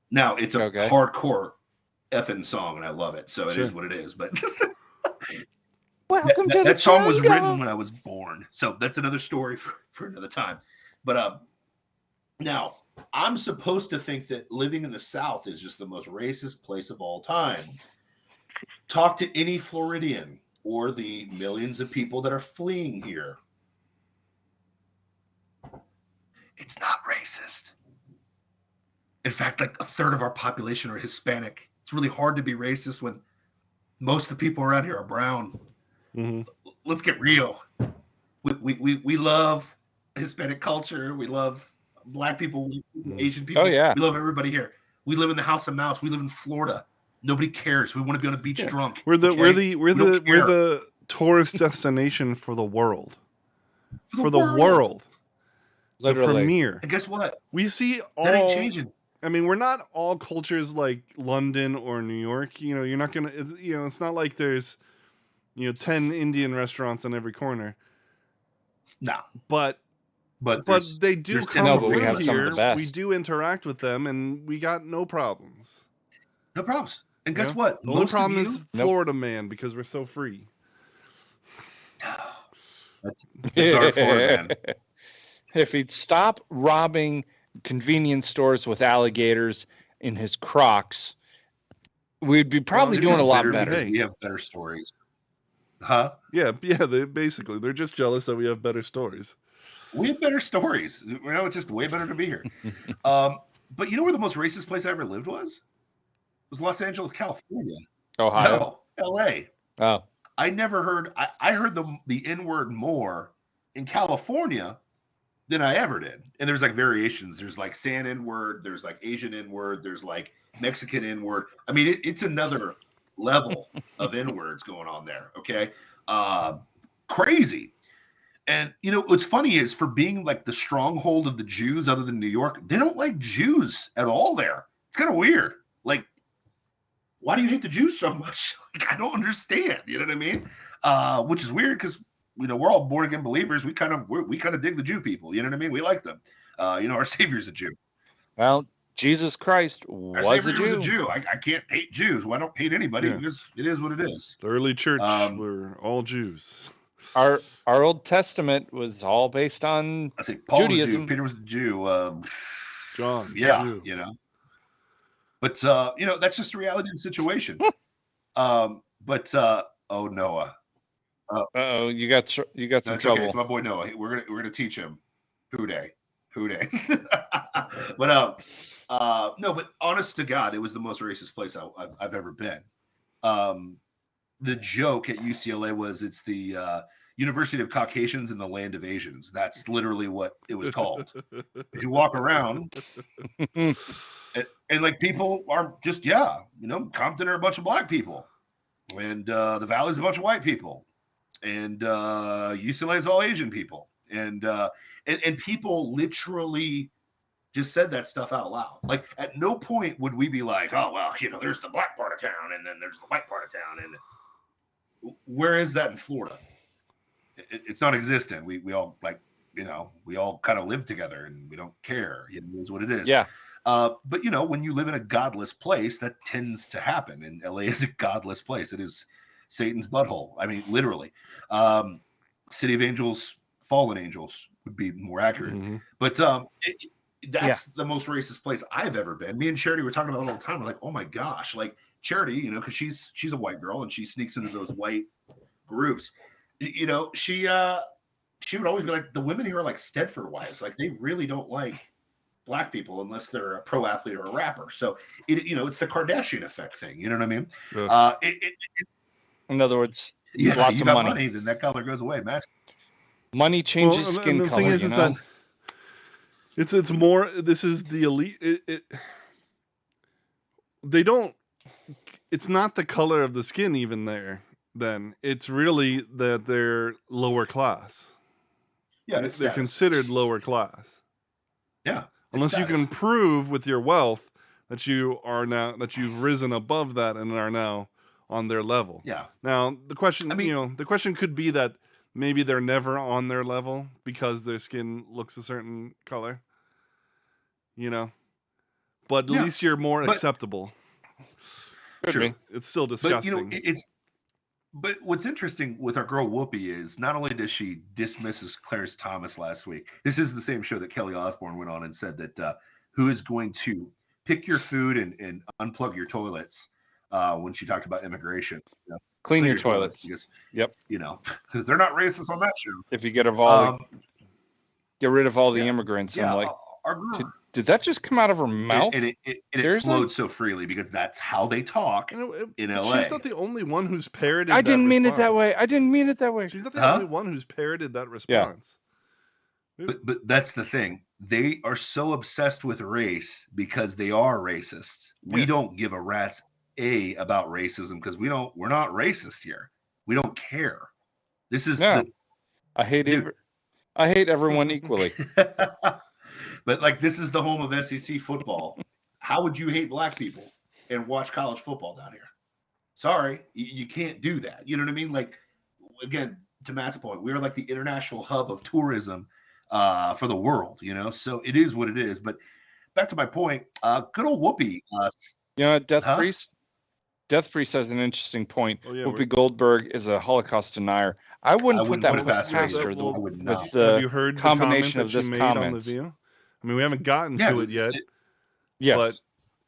Now, it's a hardcore effing song, and I love it, so it is what it is. But Welcome to that song was jungle. written when I was born, so that's another story for another time. But now, I'm supposed to think that living in the South is just the most racist place of all time. Talk to any Floridian or the millions of people that are fleeing here. It's not racist. In fact, like a third of our population are Hispanic. It's really hard to be racist when most of the people around here are brown. Mm-hmm. Let's get real. We love Hispanic culture. We love Black people, Asian people. Oh, yeah. We love everybody here. We live in the House of Mouse. We live in Florida. Nobody cares. We want to be on a beach drunk. We're the tourist destination for the world. For the world. Literally. The premier. And guess what? We see all. That ain't changing. I mean, we're not all cultures like London or New York. You know, you're not gonna. It's not like there's, 10 Indian restaurants on every corner. No. But they do come through here. We do interact with them, and we got no problems. No problems. And guess what? The only problem is Florida man, because we're so free. That's our Florida man. If he'd stop robbing convenience stores with alligators in his Crocs, we'd be probably doing a lot better. We have better stories. Huh? Yeah. They're just jealous that we have better stories. We have better stories. It's just way better to be here. But you know where the most racist place I ever lived was? It was Los Angeles, California. Ohio? No, L.A. Oh. I never heard. I heard the N-word more in California than I ever did. And there's like variations. There's like San N-word. There's like Asian N-word. There's like Mexican N-word. I mean, it's another level of N-words going on there. Okay. Crazy. And, what's funny is for being like the stronghold of the Jews other than New York, they don't like Jews at all there. It's kind of weird. Like, why do you hate the Jews so much? Like, I don't understand. You know what I mean? Which is weird because, we're all born again believers. We kind of dig the Jew people. You know what I mean? We like them. Our Savior's a Jew. Well, Jesus Christ was a Jew. Was a Jew. I can't hate Jews. Well, I don't hate anybody because it is what it is. The early church were all Jews. Our Old Testament was all based on Judaism. Was Peter was a Jew. John. Yeah, Jew. But that's just the reality of the situation. Oh, Noah. Uh-oh, you got some trouble. Okay. It's my boy Noah. We're gonna teach him who day. But no, but honest to God, it was the most racist place I've ever been. The joke at UCLA was it's the University of Caucasians and the Land of Asians. That's literally what it was called. You walk around and like people are just Compton are a bunch of Black people, and the Valley's a bunch of white people. And UCLA is all Asian people. And people literally just said that stuff out loud. Like at no point would we be like, oh well, there's the black part of town and then there's the white part of town. And where is that in Florida? It's not existent. We all we all kind of live together and we don't care. It is what it is. Yeah. But when you live in a godless place, that tends to happen. And LA is a godless place. It is Satan's butthole. I mean, literally. City of Angels, fallen angels would be more accurate. Mm-hmm. But that's the most racist place I've ever been. Me and Charity were talking about it all the time. We're like, oh my gosh, like Charity, because she's a white girl and she sneaks into those white groups. She would always be like, the women here are like Stedford wives. Like they really don't like black people unless they're a pro athlete or a rapper. So it's the Kardashian effect thing. You know what I mean? Yeah. In other words, yeah, lots you of got money. then that color goes away. Match. Money changes skin the color. thing is that it's more. This is the elite. They don't. It's not the color of the skin even there. Then it's really that they're lower class. Yeah, they're considered lower class. Yeah, unless you can prove with your wealth that you've risen above that and are now on their level. Yeah. Now the question, the question could be that maybe they're never on their level because their skin looks a certain color. But at least you're more acceptable. True. It's still disgusting. But what's interesting with our girl Whoopi is not only does she dismiss Clarence Thomas last week, this is the same show that Kelly Osbourne went on and said that who is going to pick your food and unplug your toilets when she talked about immigration. Clean your toilets. Because, yep. Because they're not racist on that show. If you get rid of all the immigrants. Yeah, I'm like, did that just come out of her mouth? And it flowed so freely because that's how they talk in LA. She's not the only one who's parroted I didn't mean response. it that way. I didn't mean it that way. She's not the only one who's parroted that response. Yeah. But that's the thing. They are so obsessed with race because they are racist. We don't give a rat's about racism because we're not racist here. We don't care. This is I hate everyone equally. But like this is the home of SEC football. How would you hate black people and watch college football down here? Sorry, you can't do that. You know what I mean? Like again, to Matt's point, we're like the international hub of tourism for the world. So it is what it is. But back to my point, good old Whoopi. Death Priest has an interesting point. Whoopi Goldberg is a Holocaust denier. I wouldn't put that past her. With the have you heard combination the of this comment comment on The View? I mean, we haven't gotten to it yet. Yes. But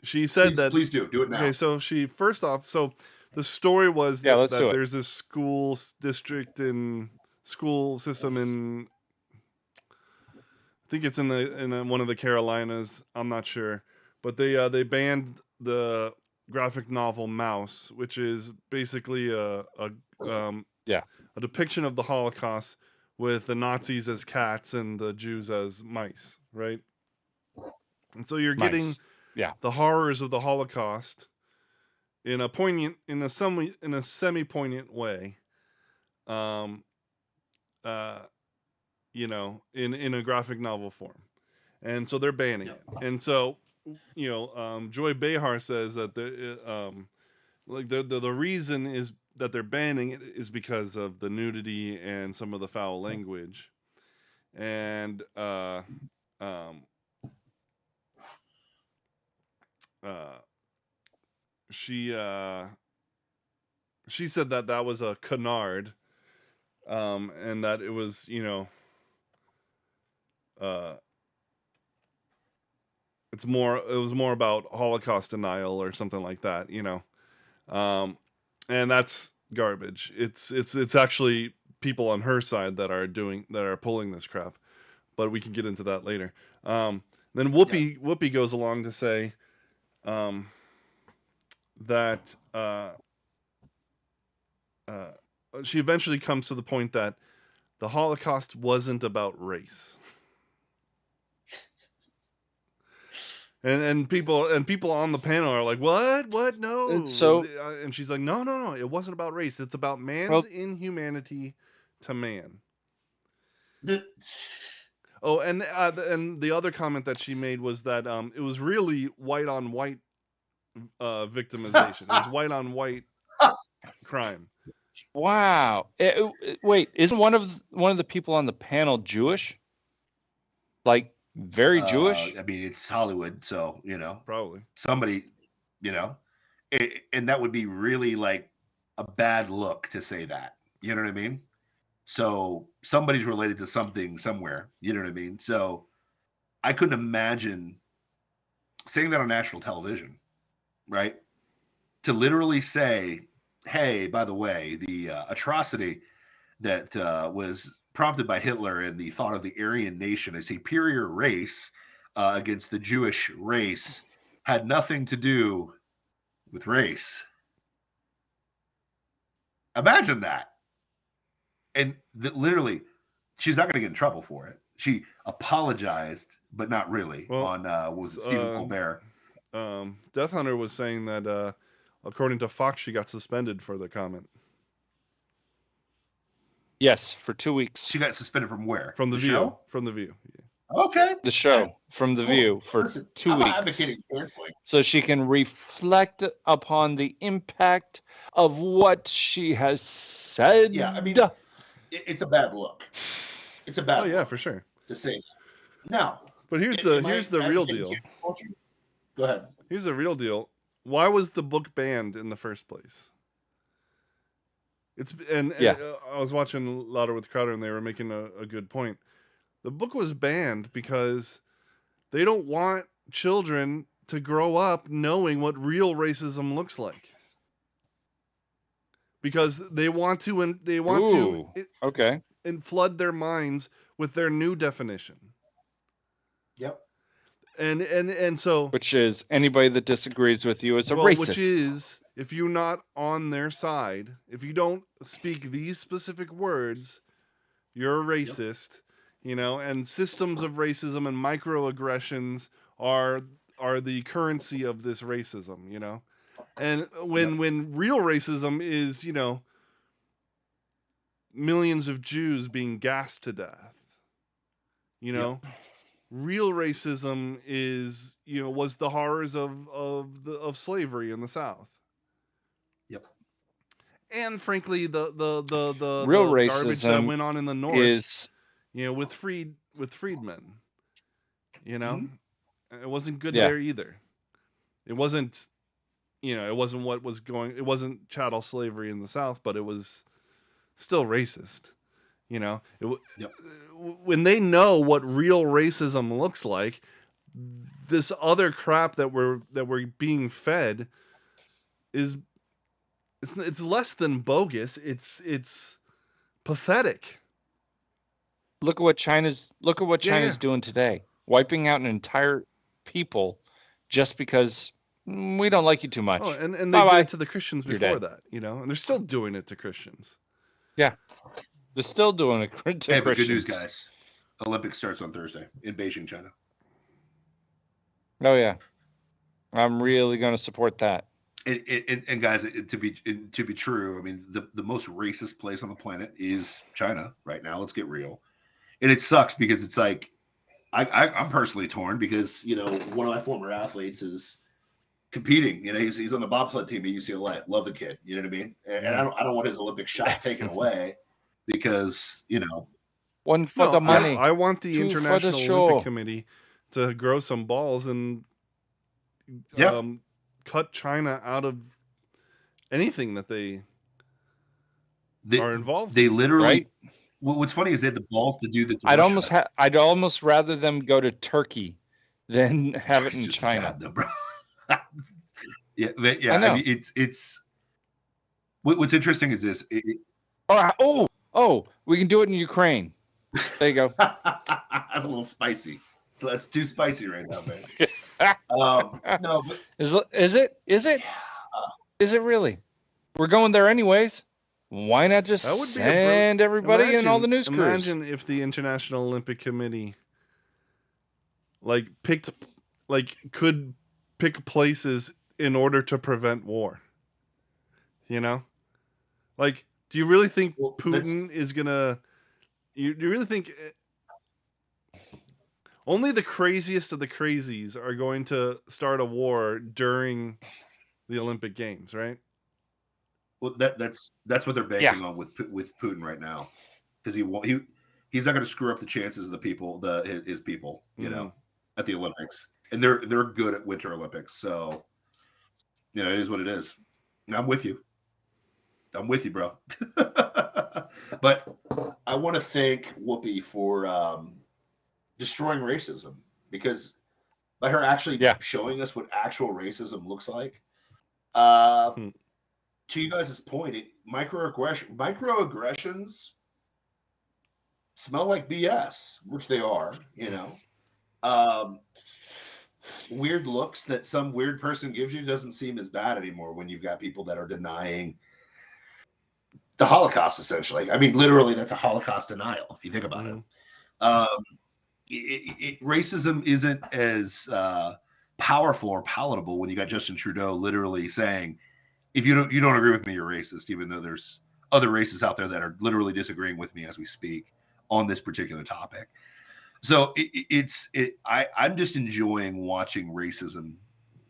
she said that. Please do it now. Okay, so the story was that there's this school district and school system in. I think it's in one of the Carolinas. I'm not sure, but they banned the graphic novel Mouse, which is basically a depiction of the Holocaust with the Nazis as cats and the Jews as mice, right? And so you're getting the horrors of the Holocaust in a semi-poignant way, in a graphic novel form, and so they're banning it. And so, Joy Behar says that the reason is that they're banning it is because of the nudity and some of the foul language, and she said that was a canard, and that it was it was more about Holocaust denial or something like that, and that's garbage. It's actually people on her side that are pulling this crap, but we can get into that later. Then Whoopi goes along to say that she eventually comes to the point that the Holocaust wasn't about race. And people on the panel are like, what? No. And she's like, no. It wasn't about race. It's about man's inhumanity to man. Oh, and the other comment that she made was that it was really white on white victimization. It was white on white crime. Wow. Wait, isn't one of the people on the panel Jewish? Like very Jewish? I mean, it's Hollywood, so Probably somebody, and that would be really like a bad look to say that. You know what I mean? So somebody's related to something somewhere. You know what I mean? So I couldn't imagine saying that on national television, right? To literally say, hey, by the way, the atrocity that was prompted by Hitler and the thought of the Aryan nation, a superior race against the Jewish race, had nothing to do with race. Imagine that. And literally, she's not going to get in trouble for it. She apologized, but not really, on was it Stephen Colbert. Death Hunter was saying that according to Fox, she got suspended for the comment. Yes, for 2 weeks. She got suspended from where? From the View. show? From the View. Yeah. Okay. The show from the View for Listen, 2 I'm weeks. not advocating canceling. So she can reflect upon the impact of what she has said. Yeah, I mean, it's a bad look. It's a bad look. Oh yeah, for sure. To say now. But here's the real deal. Go ahead. Here's the real deal. Why was the book banned in the first place? And I was watching Louder with Crowder, and they were making a good point. The book was banned because they don't want children to grow up knowing what real racism looks like. Because they want to and flood their minds with their new definition. Yep. And so, which is anybody that disagrees with you is a racist. Which is, if you're not on their side, if you don't speak these specific words, you're a racist. Yep. And systems of racism and microaggressions are the currency of this racism. And when real racism is, millions of Jews being gassed to death, real racism is, was the horrors of slavery in the South. Yep. And frankly, the real the racism garbage that went on in the North is, with freedmen. Mm-hmm. It wasn't good there either. It wasn't, it wasn't chattel slavery in the South, but it was still racist. When they know what real racism looks like, this other crap that we're being fed it's less than bogus. It's pathetic. Look at what China's doing today, wiping out an entire people just because we don't like you too much. Oh, and they did it to the Christians before that, and they're still doing it to Christians. Yeah. They're still doing it to Christians. But good news, guys. Olympics starts on Thursday in Beijing, China. Oh, yeah. I'm really going to support that. And guys, to be true, I mean, the most racist place on the planet is China right now. Let's get real. And it sucks because it's like, I'm personally torn because, one of my former athletes is competing. He's on the bobsled team at UCLA. Love the kid. You know what I mean? And I don't want his Olympic shot taken away because, One for the money. I want the International Olympic Committee to grow some balls and cut China out of anything that they are involved. They literally. Right? What's funny is they had the balls to do the. I'd almost rather them go to Turkey than have it in China. Bad, though, bro. yeah. I mean, it's. What's interesting is this. We can do it in Ukraine. There you go. That's a little spicy. So that's too spicy right now, man. No, but is it? Is it really? We're going there anyways. Why not just send everybody in all the news crews? Imagine if the International Olympic Committee could pick places in order to prevent war. Do you really think Putin is gonna you really think only the craziest of the crazies are going to start a war during the Olympic Games, right? Well, that's what they're banking on with Putin right now, because he's not going to screw up the chances of the people, his people, at the Olympics, and they're good at Winter Olympics, so it is what it is. And I'm with you, bro. But I want to thank Whoopi for destroying racism, because by her actually showing us what actual racism looks like. To you guys' point, microaggressions smell like BS, which they are, Weird looks that some weird person gives you doesn't seem as bad anymore when you've got people that are denying the Holocaust, essentially. I mean, literally, that's a Holocaust denial, if you think about it. Racism isn't as powerful or palatable when you got Justin Trudeau literally saying, if you don't agree with me, you're racist, even though there's other races out there that are literally disagreeing with me as we speak on this particular topic. So I'm just enjoying watching racism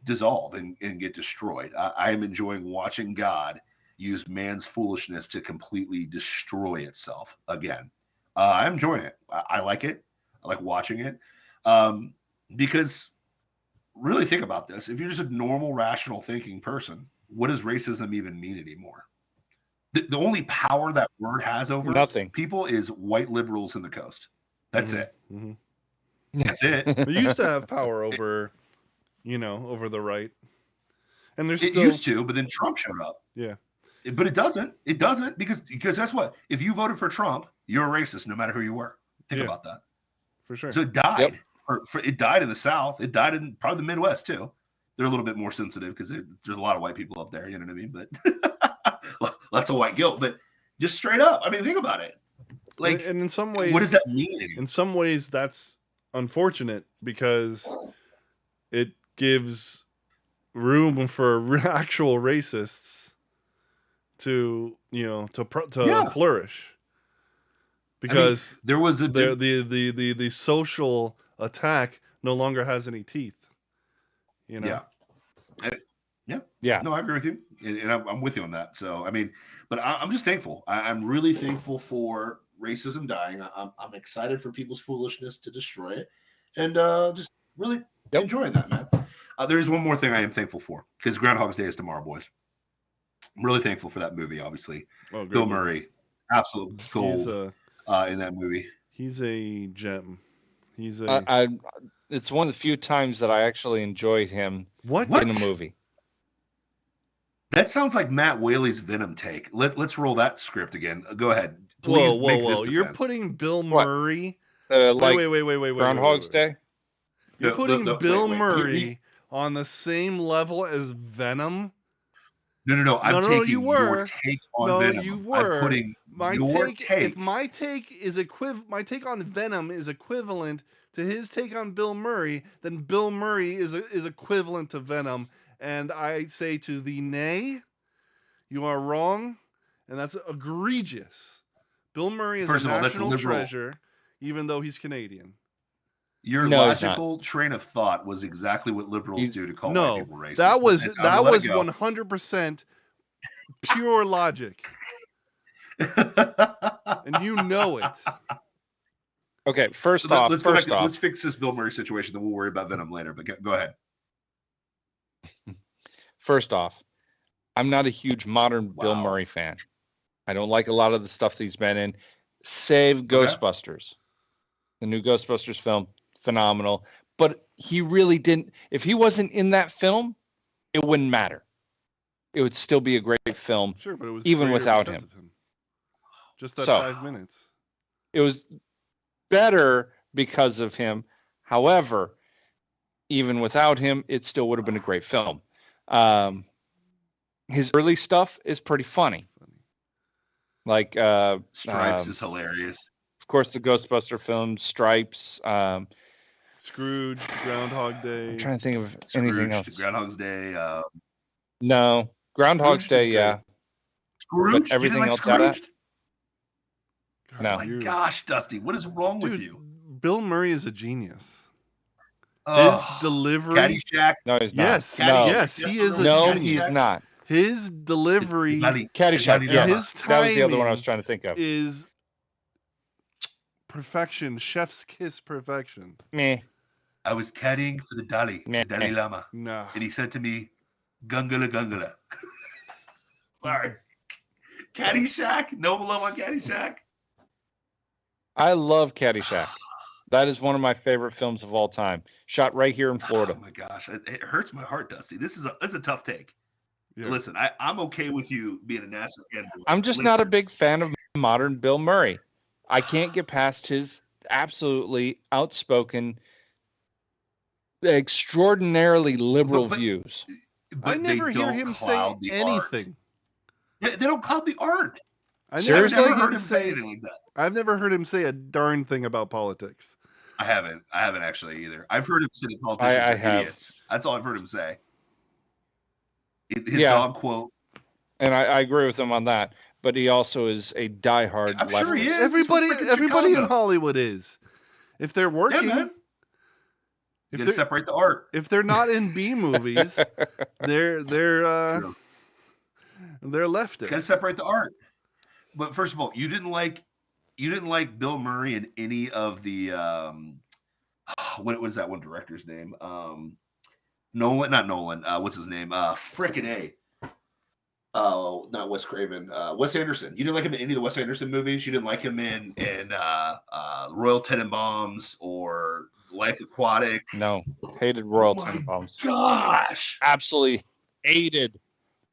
dissolve and get destroyed. I am enjoying watching God use man's foolishness to completely destroy itself again. I'm enjoying it. I like it. I like watching it. Because really think about this. If you're just a normal, rational thinking person, what does racism even mean anymore? The only power that word has over people is white liberals in the coast. That's it. That's it. They used to have power over, over the right. And there's still used to, but then Trump showed up. Yeah. But it doesn't. It doesn't because guess what? If you voted for Trump, you're a racist no matter who you were. Think about that. For sure. So it died. It died in the South. It died in probably the Midwest too. They're a little bit more sensitive because there's a lot of white people up there. You know what I mean? But lots of white guilt. But just straight up, I mean, think about it. Like, and in some ways, what does that mean? In some ways, that's unfortunate because it gives room for actual racists to flourish. Because there was the social attack no longer has any teeth. Yeah. No, I agree with you, and I'm with you on that. So I mean, but I'm just thankful. I'm really thankful for racism dying. I'm excited for people's foolishness to destroy it, and just really enjoying that, man. There is one more thing I am thankful for, because Groundhog's Day is tomorrow, boys. I'm really thankful for that movie. Obviously, Bill Murray, absolute gold in that movie. He's a gem. It's one of the few times that I actually enjoyed him in a movie. That sounds like Matt Whaley's Venom take. Let's roll that script again. Go ahead. Please whoa. You're putting Bill Murray. Wait. Groundhog's Day? You're putting Bill Murray on the same level as Venom? No. I'm taking your take on Venom. No, you were. I'm putting your take. If my take on Venom is equivalent to his take on Bill Murray, then Bill Murray is equivalent to Venom. And I say to thee, nay, you are wrong, and that's egregious. Bill Murray is a national treasure, even though he's Canadian. Your logical train of thought was exactly what liberals do to call white people racist. That was 100% pure logic, and you know it. Okay, first off, let's fix this Bill Murray situation, then we'll worry about Venom later. But go ahead. First off, I'm not a huge modern Bill Murray fan. I don't like a lot of the stuff that he's been in. Save Ghostbusters. The new Ghostbusters film, phenomenal. But he really didn't. If he wasn't in that film, it wouldn't matter. It would still be a great film, sure, but it was even without him. Just that 5 minutes. It was better because of him. However, even without him, it still would have been a great film. His early stuff is pretty funny. Like Stripes is hilarious. Of course, the Ghostbuster films, Stripes, Scrooge, Groundhog Day. I'm trying to think of anything else. Groundhog's Day. No, Groundhog's Day, yeah. Scrooge. But everything else out of that. No. Oh my gosh, Dusty, what is wrong with Dude, you? Bill Murray is a genius. His Oh, delivery. Caddyshack. No, he's Yes, not. No. yes, he is a No, genius. he's not. His delivery Caddyshack. and Yes. his That was the other one I timing was trying to think of. is perfection, chef's kiss perfection. Meh. I was caddying for the Dalai Lama, No. and he said to me, "Gungala, gungala." Sorry, Caddyshack. No love on Caddyshack. I love Caddyshack. That is one of my favorite films of all time. Shot right here in Florida. Oh my gosh, it hurts my heart, Dusty. This is a tough take. Yeah. Listen, I'm okay with you being a NASA fan. I'm just not a big fan of modern Bill Murray. I can't get past his absolutely outspoken, extraordinarily liberal views. I never hear him say anything. They don't cloud the art. I've Never never heard heard him him say say anything like that. I've never heard him say a darn thing about politics. I haven't actually either. I've heard him say that politicians I are have. idiots. That's all I've heard him say. His Yeah. dog quote. And I agree with him on that. But he also is a diehard I'm sure he leftist. is. Everybody He's from freaking everybody in Chicago. Hollywood is. If they're Yeah, working, man. if You gotta they're separate the art. if they're not in B movies, they're True. leftist. Gotta separate the art. But first of all, you didn't like Bill Murray in any of the what was that one director's name? Nolan, not Nolan. What's his name? Frickin' A. Oh, not Wes Craven. Wes Anderson. You didn't like him in any of the Wes Anderson movies. You didn't like him in Royal Tenenbaums or Life Aquatic. No, hated Royal Oh my Tenenbaums. Gosh. Absolutely hated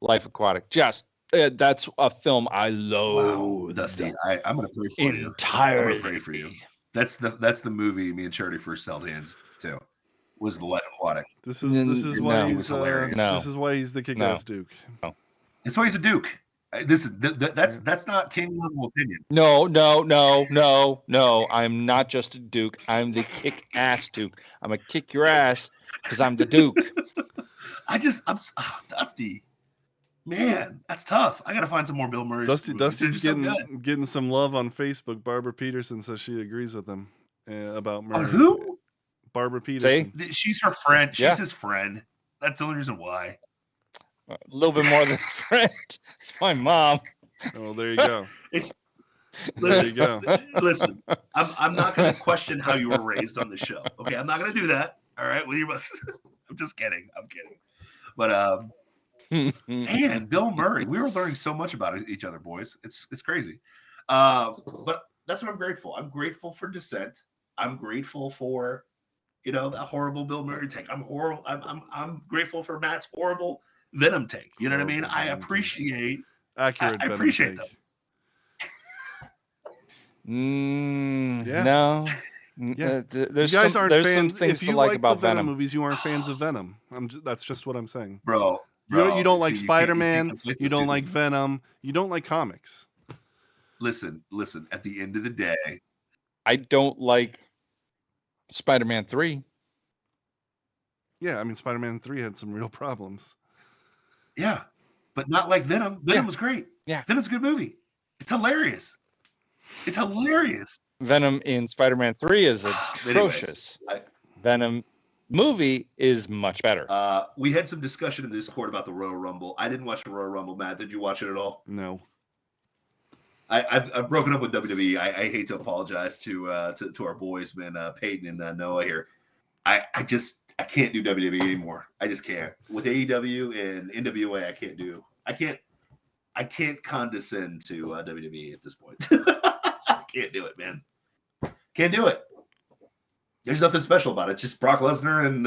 Life Aquatic. Just that's a film I loathe. Wow, Dusty, I'm gonna pray for you. Entirely. I'm gonna pray for you. That's the movie me and Charity first held hands to. Was the Life Aquatic. This is why No. he's hilarious. No. this is why he's the kick-ass Duke. That's why he's a Duke. That's not king level opinion. No. I'm not just a Duke. I'm the kick-ass Duke. I'm gonna kick your ass because I'm the Duke. I'm Dusty. Man, that's tough. I gotta find some more Bill Murray. Dusty's He's so good. getting some love on Facebook. Barbara Peterson says she agrees with him about Murray. Who? Barbara Peterson. She's her friend. She's Yeah. his friend. That's the only reason why. A little bit more than a friend. It's my mom. Oh, there you go. There Listen, you go. listen. I'm not going to question how you were raised on the show. Okay, I'm not going to do that. All right, with your I'm just kidding. I'm kidding. But man, Bill Murray, we were learning so much about each other, boys. It's crazy. But that's what I'm grateful. I'm grateful for dissent. I'm grateful for that horrible Bill Murray take. I'm grateful for Matt's horrible Venom take. You know what I mean? I appreciate Accurate. I Venom appreciate take. them. Yeah. No. Yeah. There's You guys aren't there's fans. some things If to you like like about the Venom Venom. movies, you aren't fans of Venom. That's just what I'm saying. bro. You don't like see, you can't Spider-Man. conflict You the don't two. like Venom. You don't like comics. Listen. At the end of the day, I don't like Spider-Man 3. Yeah, I mean, Spider-Man 3 had some real problems. yeah, but not like Venom. Venom was great. Yeah. Venom's a good movie. It's hilarious. It's hilarious. Venom in Spider-Man 3 is atrocious. Anyways, Venom movie is much better. we had some discussion in Discord about the Royal Rumble. I didn't watch the Royal Rumble. Matt, did you watch it at all? No. I've broken up with WWE. I hate to apologize to our boys, man, Peyton and Noah here. I can't do WWE anymore. I just can't. With AEW and NWA, I can't condescend to WWE at this point. I can't do it, man. Can't do it. There's nothing special about it. It's just Brock Lesnar and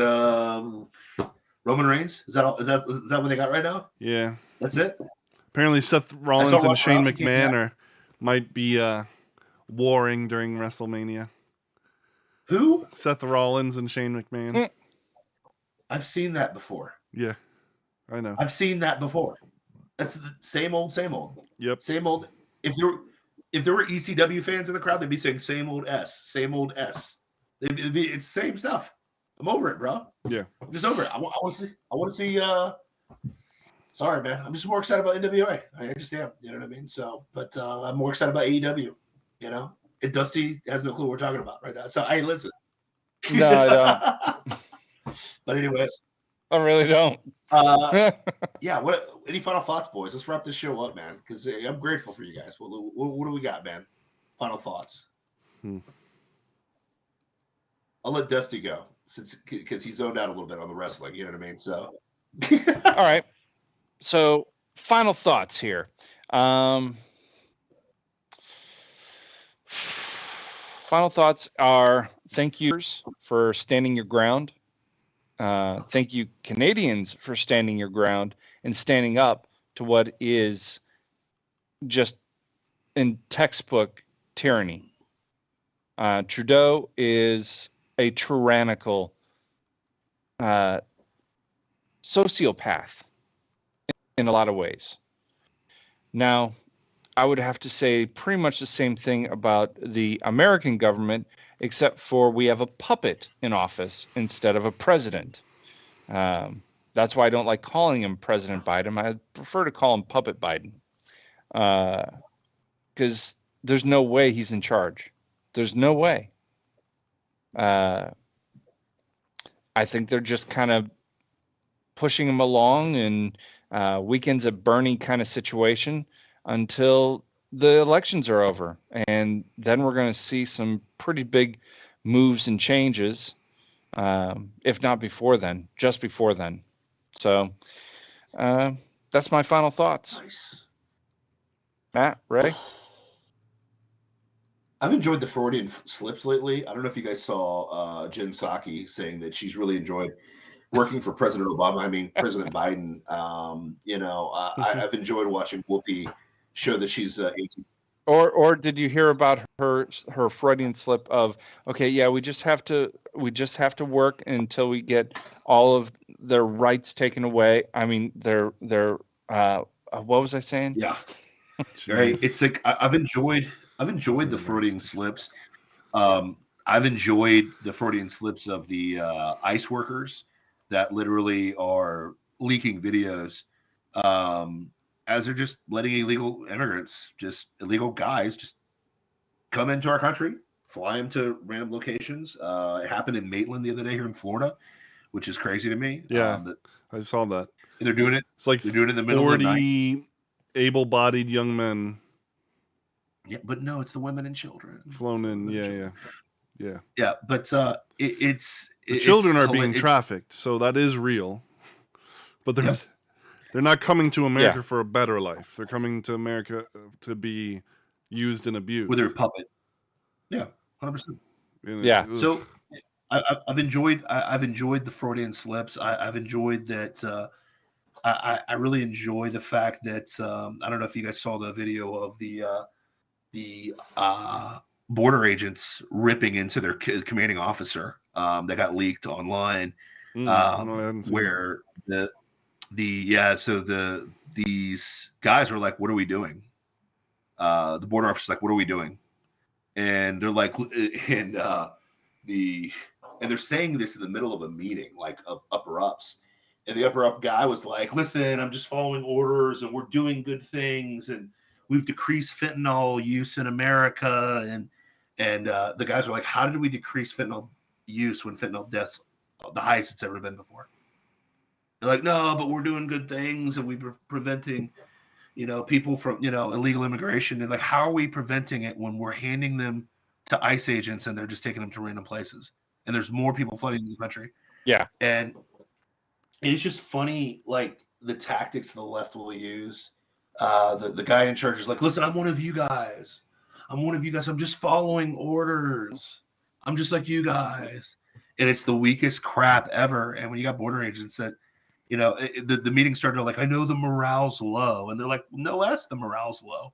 Roman Reigns. Is that all? Is that what they got right now? Yeah. That's it. Apparently, Seth Rollins and Rock Shane Rousey came McMahon might be warring during WrestleMania. Who? Seth Rollins and Shane McMahon. I've seen that before. Yeah, I know. I've seen that before. That's the same old, same old. Yep. Same old. If there were ECW fans in the crowd, they'd be saying same old S, same old S. It's the same stuff. I'm over it, bro. Yeah. I'm just over it. I want to see. Sorry, man. I'm just more excited about NWA. I just am. You know what I mean? So, but I'm more excited about AEW. You know, and Dusty has no clue what we're talking about right now. So hey, listen. No, I don't. But anyways, I really don't. yeah. What? Any final thoughts, boys? Let's wrap this show up, man. Because I'm grateful for you guys. What do we got, man? Final thoughts. I'll let Dusty go because he zoned out a little bit on the wrestling. You know what I mean? So. All right. So final thoughts here. Final thoughts are: thank you for standing your ground. Thank you, Canadians, for standing your ground and standing up to what is just in textbook tyranny. Trudeau is a tyrannical sociopath in a lot of ways. Now, I would have to say pretty much the same thing about the American government, except for we have a puppet in office instead of a president. That's why I don't like calling him President Biden. I prefer to call him Puppet Biden. Because there's no way he's in charge. There's no way. I think they're just kind of pushing him along and weekends at Bernie kind of situation until the elections are over. And then we're going to see some pretty big moves and changes, if not before then, just before then. So that's my final thoughts. Nice. Matt, Ray? I've enjoyed the Freudian slips lately. I don't know if you guys saw Jen Psaki saying that she's really enjoyed working for President Obama. I mean, President Biden. I've enjoyed watching Whoopi show that she's 18. Or did you hear about her Freudian slip of, okay, yeah, we just have to work until we get all of their rights taken away. I mean, their what was I saying? Yeah. Right. It's like I've enjoyed the Freudian slips. I've enjoyed the Freudian slips of the ICE workers that literally are leaking videos as they're just letting illegal immigrants, just illegal guys, just come into our country, fly them to random locations. It happened in Maitland the other day here in Florida, which is crazy to me. Yeah, I saw that. And they're doing it. It's like they're doing it in the middle of the night. 40 able-bodied young men. Yeah, but no, it's the women and children Flown in, yeah. But the children are being trafficked, so that is real. But they're not coming to America for a better life. They're coming to America to be used and abused. With their puppet. Yeah, 100%. Yeah. So I've enjoyed the Freudian slips. I've enjoyed that. I really enjoy the fact that I don't know if you guys saw the video of the border agents ripping into their commanding officer that got leaked online, where these guys were like, "What are we doing?" The border officer's like, "What are we doing?" And they're like, and they're saying this in the middle of a meeting, like of upper ups. And the upper up guy was like, "Listen, I'm just following orders, and we're doing good things, and we've decreased fentanyl use in America." And the guys were like, "How did we decrease fentanyl use when fentanyl deaths the highest it's ever been before?" They're like, "No, but we're doing good things, and we're preventing, people from, illegal immigration." And like, how are we preventing it when we're handing them to ICE agents and they're just taking them to random places? And there's more people flooding the country. Yeah. And it's just funny, like the tactics the left will use. The guy in charge is like, "Listen, I'm one of you guys. I'm just following orders. I'm just like you guys." And it's the weakest crap ever. And when you got border agents that, the meeting started like, "I know the morale's low," and they're like, "No, that's the morale's low.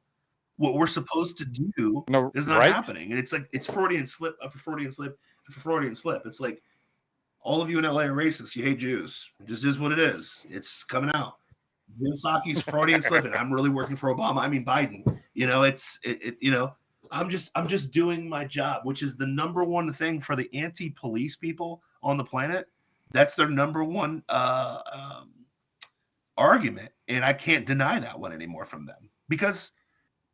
What we're supposed to do is not happening." And it's like it's Freudian slip after Freudian slip after Freudian slip. It's like, all of you in LA are racist. You hate Jews. It just is what it is. It's coming out. Jen Psaki's Freudian slipping. I'm really working for Obama. I mean Biden. I'm just doing my job, which is the number one thing for the anti-police people on the planet. That's their number one argument, and I can't deny that one anymore from them because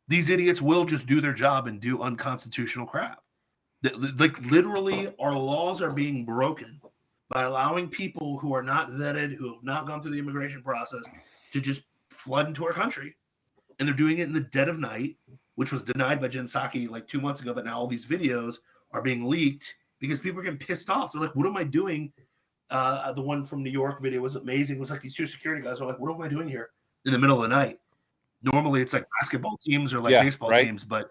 These idiots will just do their job and do unconstitutional crap. Like literally, our laws are being broken by allowing people who are not vetted, who have not gone through the immigration process, to just flood into our country. And they're doing it in the dead of night, which was denied by Jen Psaki like 2 months ago. But now all these videos are being leaked because people are getting pissed off. They're like, what am I doing? The one from New York video was amazing. It was like these two security guys were like, what am I doing here in the middle of the night? Normally it's like basketball teams or like baseball teams, but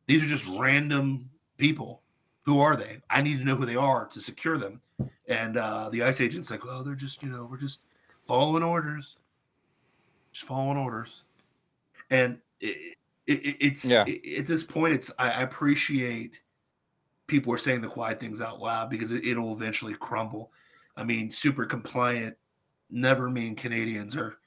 these are just random people. Who are they? I need to know who they are to secure them. And the ICE agent's like, well, they're just, we're just following orders. Just following orders. And it's at this point, I appreciate people are saying the quiet things out loud because it'll eventually crumble. I mean, super compliant never mean Canadians are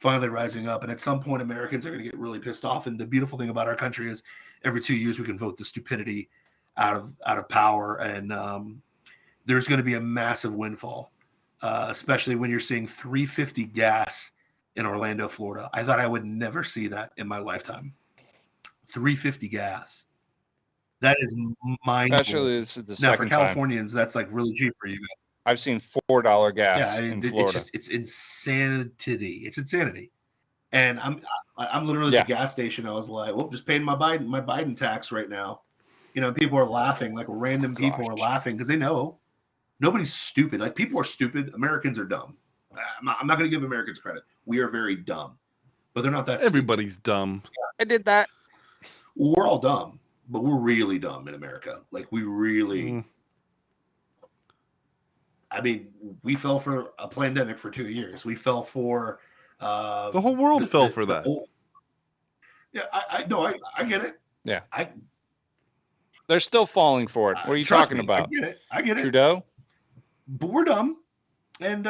finally rising up. And at some point, Americans are going to get really pissed off. And the beautiful thing about our country is every 2 years we can vote the stupidity out of power. And there's going to be a massive windfall, especially when you're seeing $3.50 gas in Orlando, Florida. I thought I would never see that in my lifetime. $3.50 gas. That is mind-blowing. Actually, this is the now, second for Californians, that's like really cheap for you guys. I've seen $4 gas in Florida. It's insanity. It's insanity. And I'm literally at the gas station. I was like, well, just paying my Biden tax right now. People are laughing, like random people are laughing because they know nobody's stupid. Like people are stupid. Americans are dumb. I'm not going to give Americans credit. We are very dumb, but they're not that stupid. Everybody's dumb. I did that. We're all dumb, but we're really dumb in America. Like we really, I mean, we fell for a pandemic for 2 years. We fell for, the whole world fell for that. I get it. Yeah. They're still falling for it. What are you talking about? I get it. Trudeau? But we're dumb. And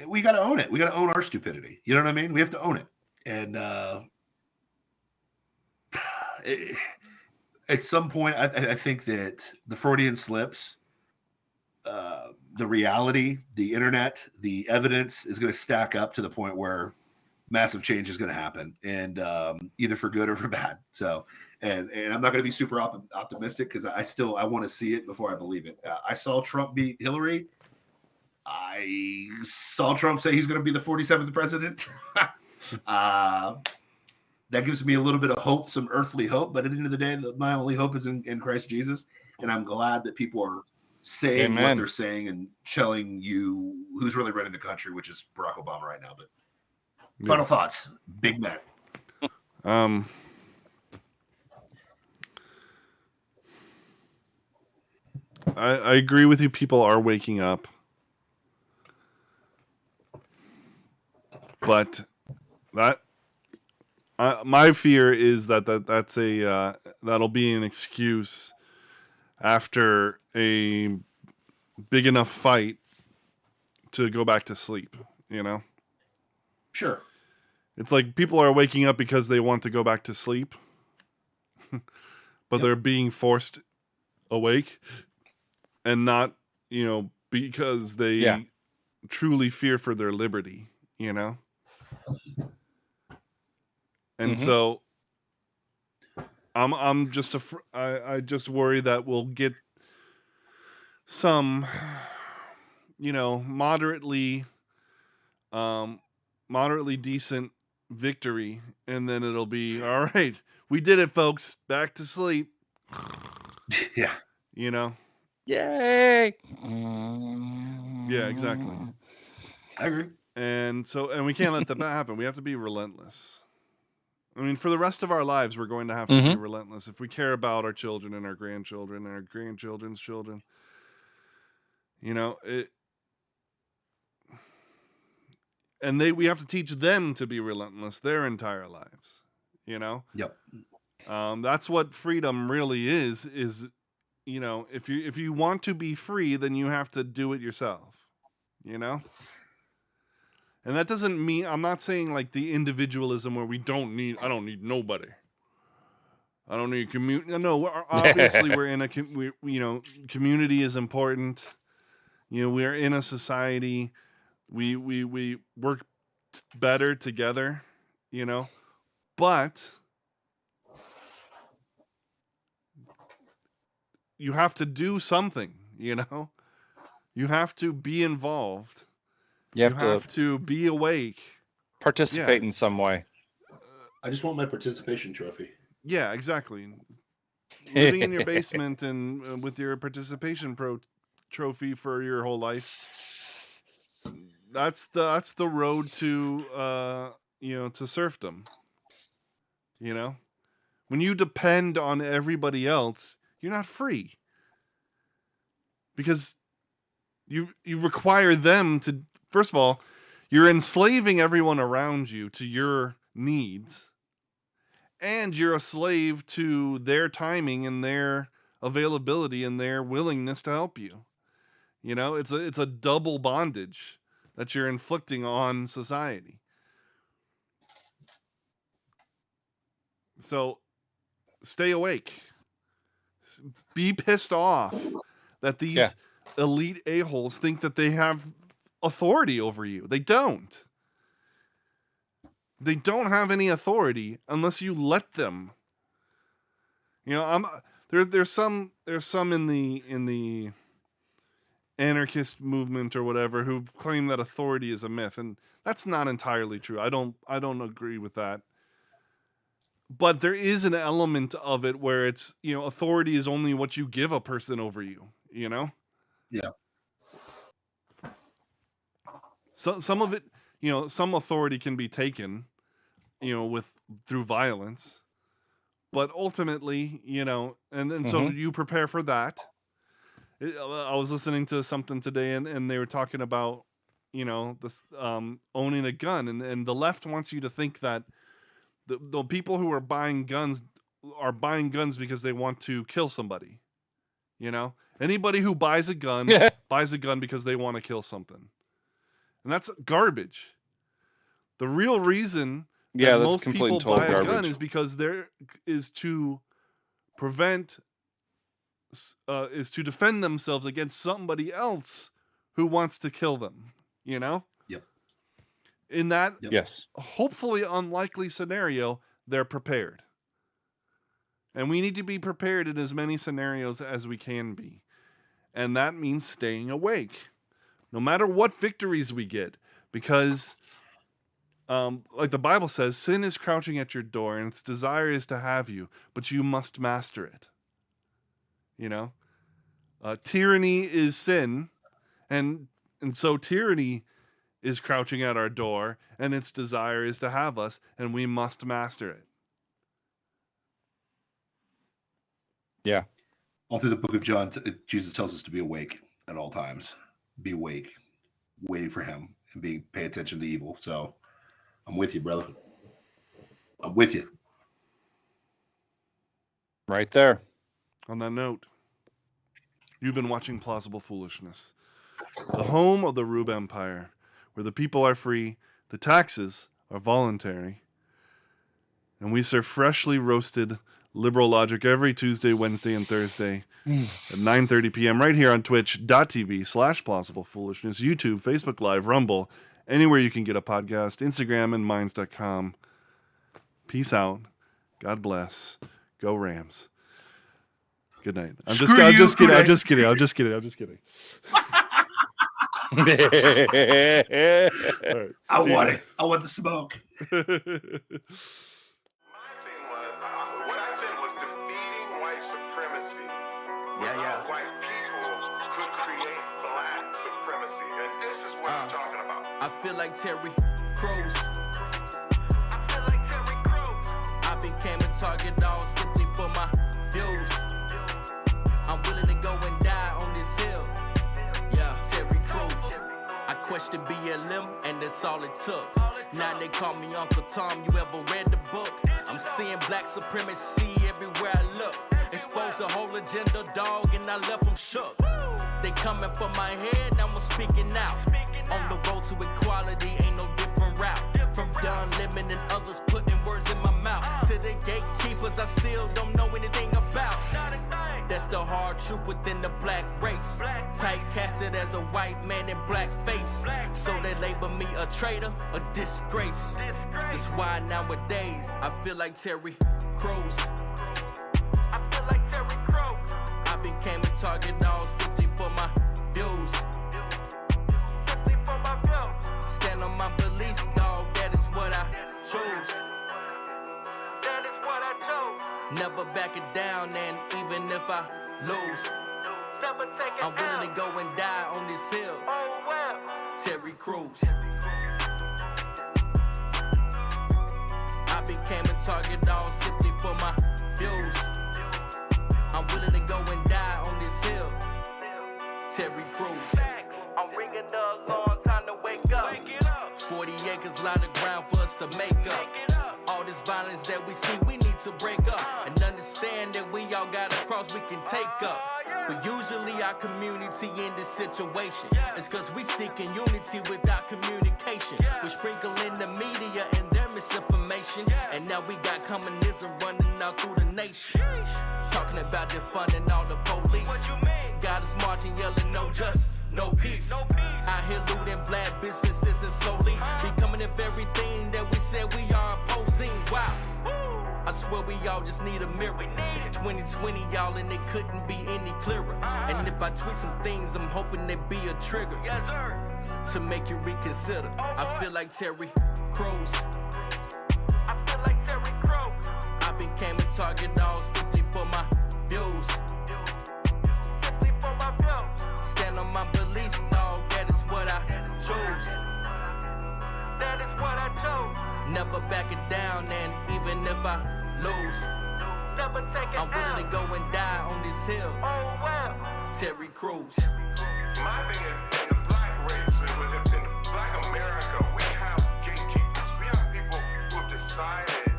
we got to own it. We got to own our stupidity. You know what I mean? We have to own it. And at some point, I think that the Freudian slips, the reality, the internet, the evidence is going to stack up to the point where massive change is going to happen, and either for good or for bad. So, and I'm not going to be super optimistic because I want to see it before I believe it. I saw Trump beat Hillary. I saw Trump say he's going to be the 47th president. That gives me a little bit of hope, some earthly hope. But at the end of the day, my only hope is in Christ Jesus. And I'm glad that people are saying what they're saying and telling you who's really running the country, which is Barack Obama right now. But final thoughts, Big Mac. I agree with you. People are waking up. But that my fear is that's that'll be an excuse after a big enough fight to go back to sleep, Sure. It's like people are waking up because they want to go back to sleep, but they're being forced awake and not, because they truly fear for their liberty, And so I'm just I just worry that we'll get some, moderately decent victory, and then it'll be all right. We did it, folks. Back to sleep. Yeah. Yay. Yeah, exactly. I agree. And we can't let that happen. We have to be relentless. I mean, for the rest of our lives, we're going to have to be relentless if we care about our children and our grandchildren and our grandchildren's children. And we have to teach them to be relentless their entire lives. Yep. That's what freedom really is. If you want to be free, then you have to do it yourself. And that doesn't mean, I'm not saying like the individualism where I don't need nobody. I don't need community. No, obviously we're in community is important. We're in a society. We work better together, but you have to do something, you know? You have to be involved. You have to be awake. participate in some way. I just want my participation trophy. Yeah, exactly. Living in your basement and with your participation trophy for your whole life. That's the road to to serfdom. You know? When you depend on everybody else, you're not free. Because you require them to, first of all, you're enslaving everyone around you to your needs, and you're a slave to their timing and their availability and their willingness to help you. You know, it's a double bondage that you're inflicting on society. So stay awake. Be pissed off that these elite a-holes think that they have authority over you. They don't. They don't have any authority unless you let them. You know, there's some in the anarchist movement or whatever who claim that authority is a myth, and that's not entirely true. I don't agree with that. But there is an element of it where it's, you know, authority is only what you give a person over you, you know? Yeah. So some of it, you know, some authority can be taken, you know, through violence. But ultimately, you know, and then so you prepare for that. I was listening to something today and they were talking about, you know, this owning a gun, and the left wants you to think that the people who are buying guns because they want to kill somebody. You know, anybody who buys a gun buys a gun because they want to kill something, and that's garbage. The real reason that most people buy a gun is because there is to prevent, is to defend themselves against somebody else who wants to kill them. You know. Yep. In that yes, hopefully unlikely scenario, they're prepared. And we need to be prepared in as many scenarios as we can be. And that means staying awake, no matter what victories we get. Because, like the Bible says, sin is crouching at your door and its desire is to have you, but you must master it. You know? Tyranny is sin, and so tyranny is crouching at our door, and its desire is to have us, and we must master it. Yeah. All through the book of John, Jesus tells us to be awake at all times. Be awake, waiting for him, and pay attention to evil. So I'm with you, brother. I'm with you. Right there. On that note, you've been watching Plausible Foolishness, the home of the Rube Empire, where the people are free, the taxes are voluntary, and we serve freshly roasted liberal logic every Tuesday, Wednesday, and Thursday at 9:30 p.m. right here on twitch.tv/plausiblepoolishness, YouTube, Facebook Live, Rumble, anywhere you can get a podcast, Instagram, and minds.com. Peace out. God bless. Go Rams. Good night. I'm just kidding. All right, I want it. I want the smoke. My thing was, what I said was defeating white supremacy. Yeah. White people could create black supremacy, and this is what I'm talking about. I feel like Terry Crews. I became a target all simply for my views. I'm willing to go and die on this hill. Yeah, Terry Crews. I questioned BLM and that's all it took. Now they call me Uncle Tom. You ever read the book? I'm seeing black supremacy everywhere I look. Exposed the whole agenda, dog, and I left them shook. They coming for my head, now I'm speaking out. On the road to equality, ain't no different route. From Don Lemon and others putting words in my mouth. To the gatekeepers I still don't know anything about. That's the hard truth within the black race. Typecasted as a white man in black face. So they label me a traitor, a disgrace. That's why nowadays I feel like Terry Crews. I became Never back it down, and even if I lose, I'm willing to go and die on this hill. Terry Crews. I became a target all simply for my views. I'm willing to go and die on this hill. Terry Crews. I'm ringing the alarm, time to wake up. 40 acres, lot of ground for us to make up. All this violence that we see, we need to break up and understand that we all got a cross we can take up. But usually our community in this situation is cause we seeking unity without communication. We sprinkle in the media and their misinformation, and now we got communism running out through the nation. Talking about defunding all the police. Got us marching, yelling no justice, no peace. Out here looting black businesses and slowly becoming the very thing that we said we are opposing. Wow. I swear we all just need a mirror. It's 2020, y'all, and it couldn't be any clearer. And if I tweet some things, I'm hoping they be a trigger to make you reconsider. I feel like Terry Crews. I became a target all simply for my views. Stand on my beliefs, dog, that is what I chose. Never back it down, and even if I lose, I'm willing to go and die on this hill. Terry Crews. My thing is, in the black race, in black America, we have gatekeepers. We have people who have decided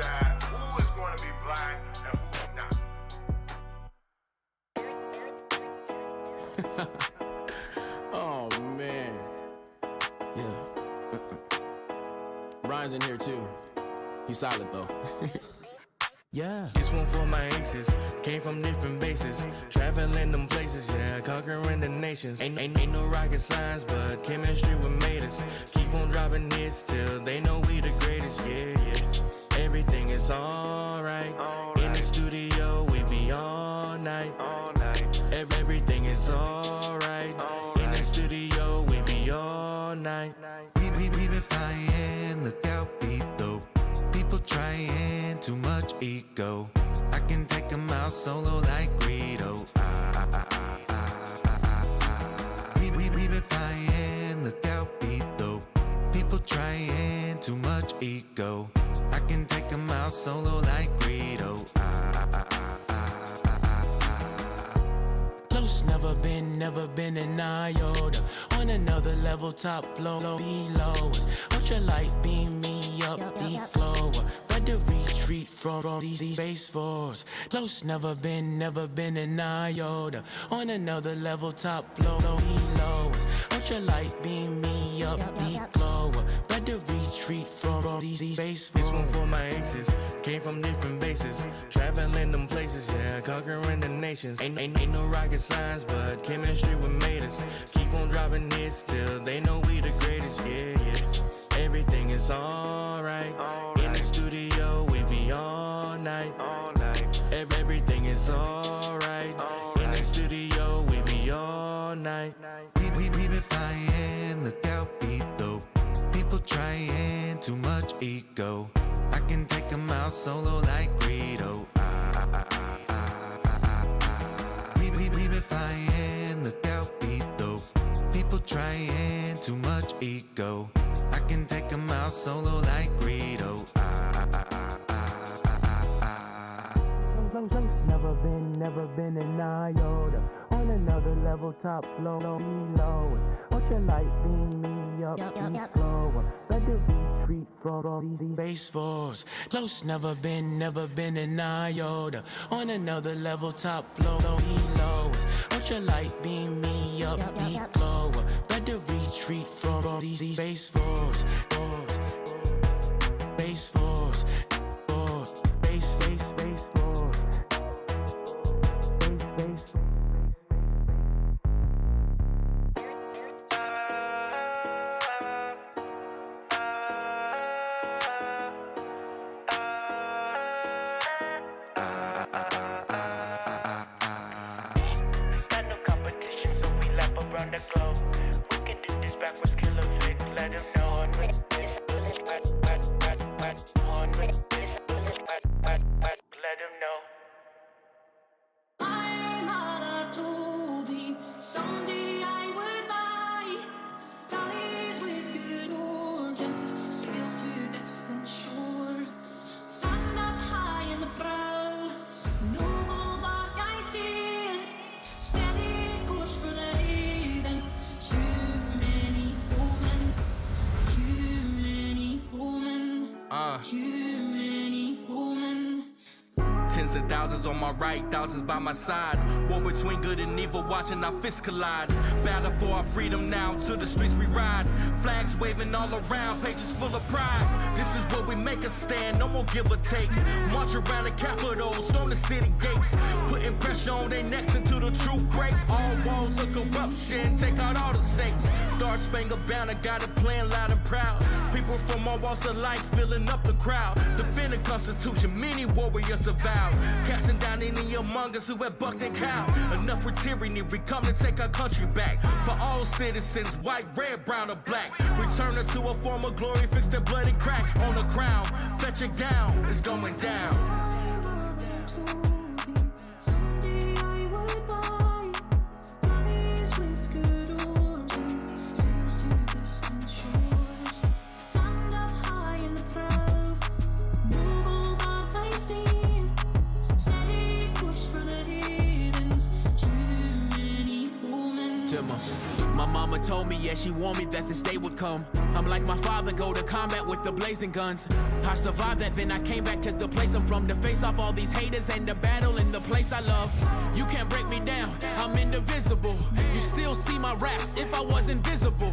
that who is going to be black and who's not. Oh man. Yeah. Ryan's in here too. He's silent though. Yeah. This one for my aces, came from different bases, traveling them places, yeah, conquering the nations. Ain't no rocket science, but chemistry what made us. Keep on dropping hits till they know we the greatest, yeah. Everything is alright. In the studio, we be all night. Everything is alright. In the studio, we be all night. We been flying, look out, beat though. People trying, too much ego. I can take them out solo like Greedo. We been flying, look out, beat though. People trying, too much ego. I can take them out solo like Greedo. Close, never been an iota. On another level, top floor, below us. Ultralight beam me up, deep lower. Better retreat from these space force. Close, never been an iota. On another level, top floor, below us. Ultralight beam me up, deep lower. Better retreat from these space force. This one for my aces, came from different bases, traveling them places, yeah, conquering the nations. Ain't no rocket science, but chemistry what made us. Keep on dropping hits till they know we the greatest, yeah. Everything is alright. In the studio, we be all night. Everything is alright. In the studio, we be all night. We been flying, look out, beat though. People trying, too much ego. I can take them out solo like Greedo. We been flying, look out, beat though. People trying, too much ego. I can take them out solo like Greedo. Never been an iota. On another level, top floor, below. Ultralight beam me up, deep lower. Better retreat from these space force. Close, never been an iota. On another level, top floor, below. Ultralight beam me up, deep lower. Better retreat from these space force. Space force. Space force. The globe. We can do this backwards, killer fix, let him know. Let him know. know. I'm not a toby. Someday I would buy galleys with good oars and sails to distant shores. Stand up high in the prow, noble bark I steer. Steady course for the havens. Too many foemen, too many foemen, too many foemen. Tens of thousands on my right, thousands by my side. War between good and evil, watching our fists collide. Battle for our freedom now, to the streets we ride. Flags waving all around, pages full of pride. This is where we make a stand, no more give or take. March around the Capitol, storm the city gates. Putting pressure on their necks until the truth breaks. All walls of corruption, take out all the snakes. Star Spangled Banner, got it playing loud and proud. People from all walks of life filling up the crowd. Defend the Constitution, many warriors survive. Casting down any among us who have bucked and cowed. Enough with tyranny, we come to take our country back. For all citizens, white, red, brown, or black. Return her to a form of glory, fix their bloody crack on the crown. Fetch it down, it's going down. Someday I would buy galleys with good oars and sails to distant shores. Stand up high in the prow, noble bark I steer. Steady course for the havens. Too many foemen. Timmer. My mama told me, yeah, she warned me that this day would come. I'm like my father, go to combat with the blazing guns. I survived that, then I came back to the place I'm from to face off all these haters and the battle in the place I love. You can't break me down, I'm indivisible. You still see my raps if I was invisible.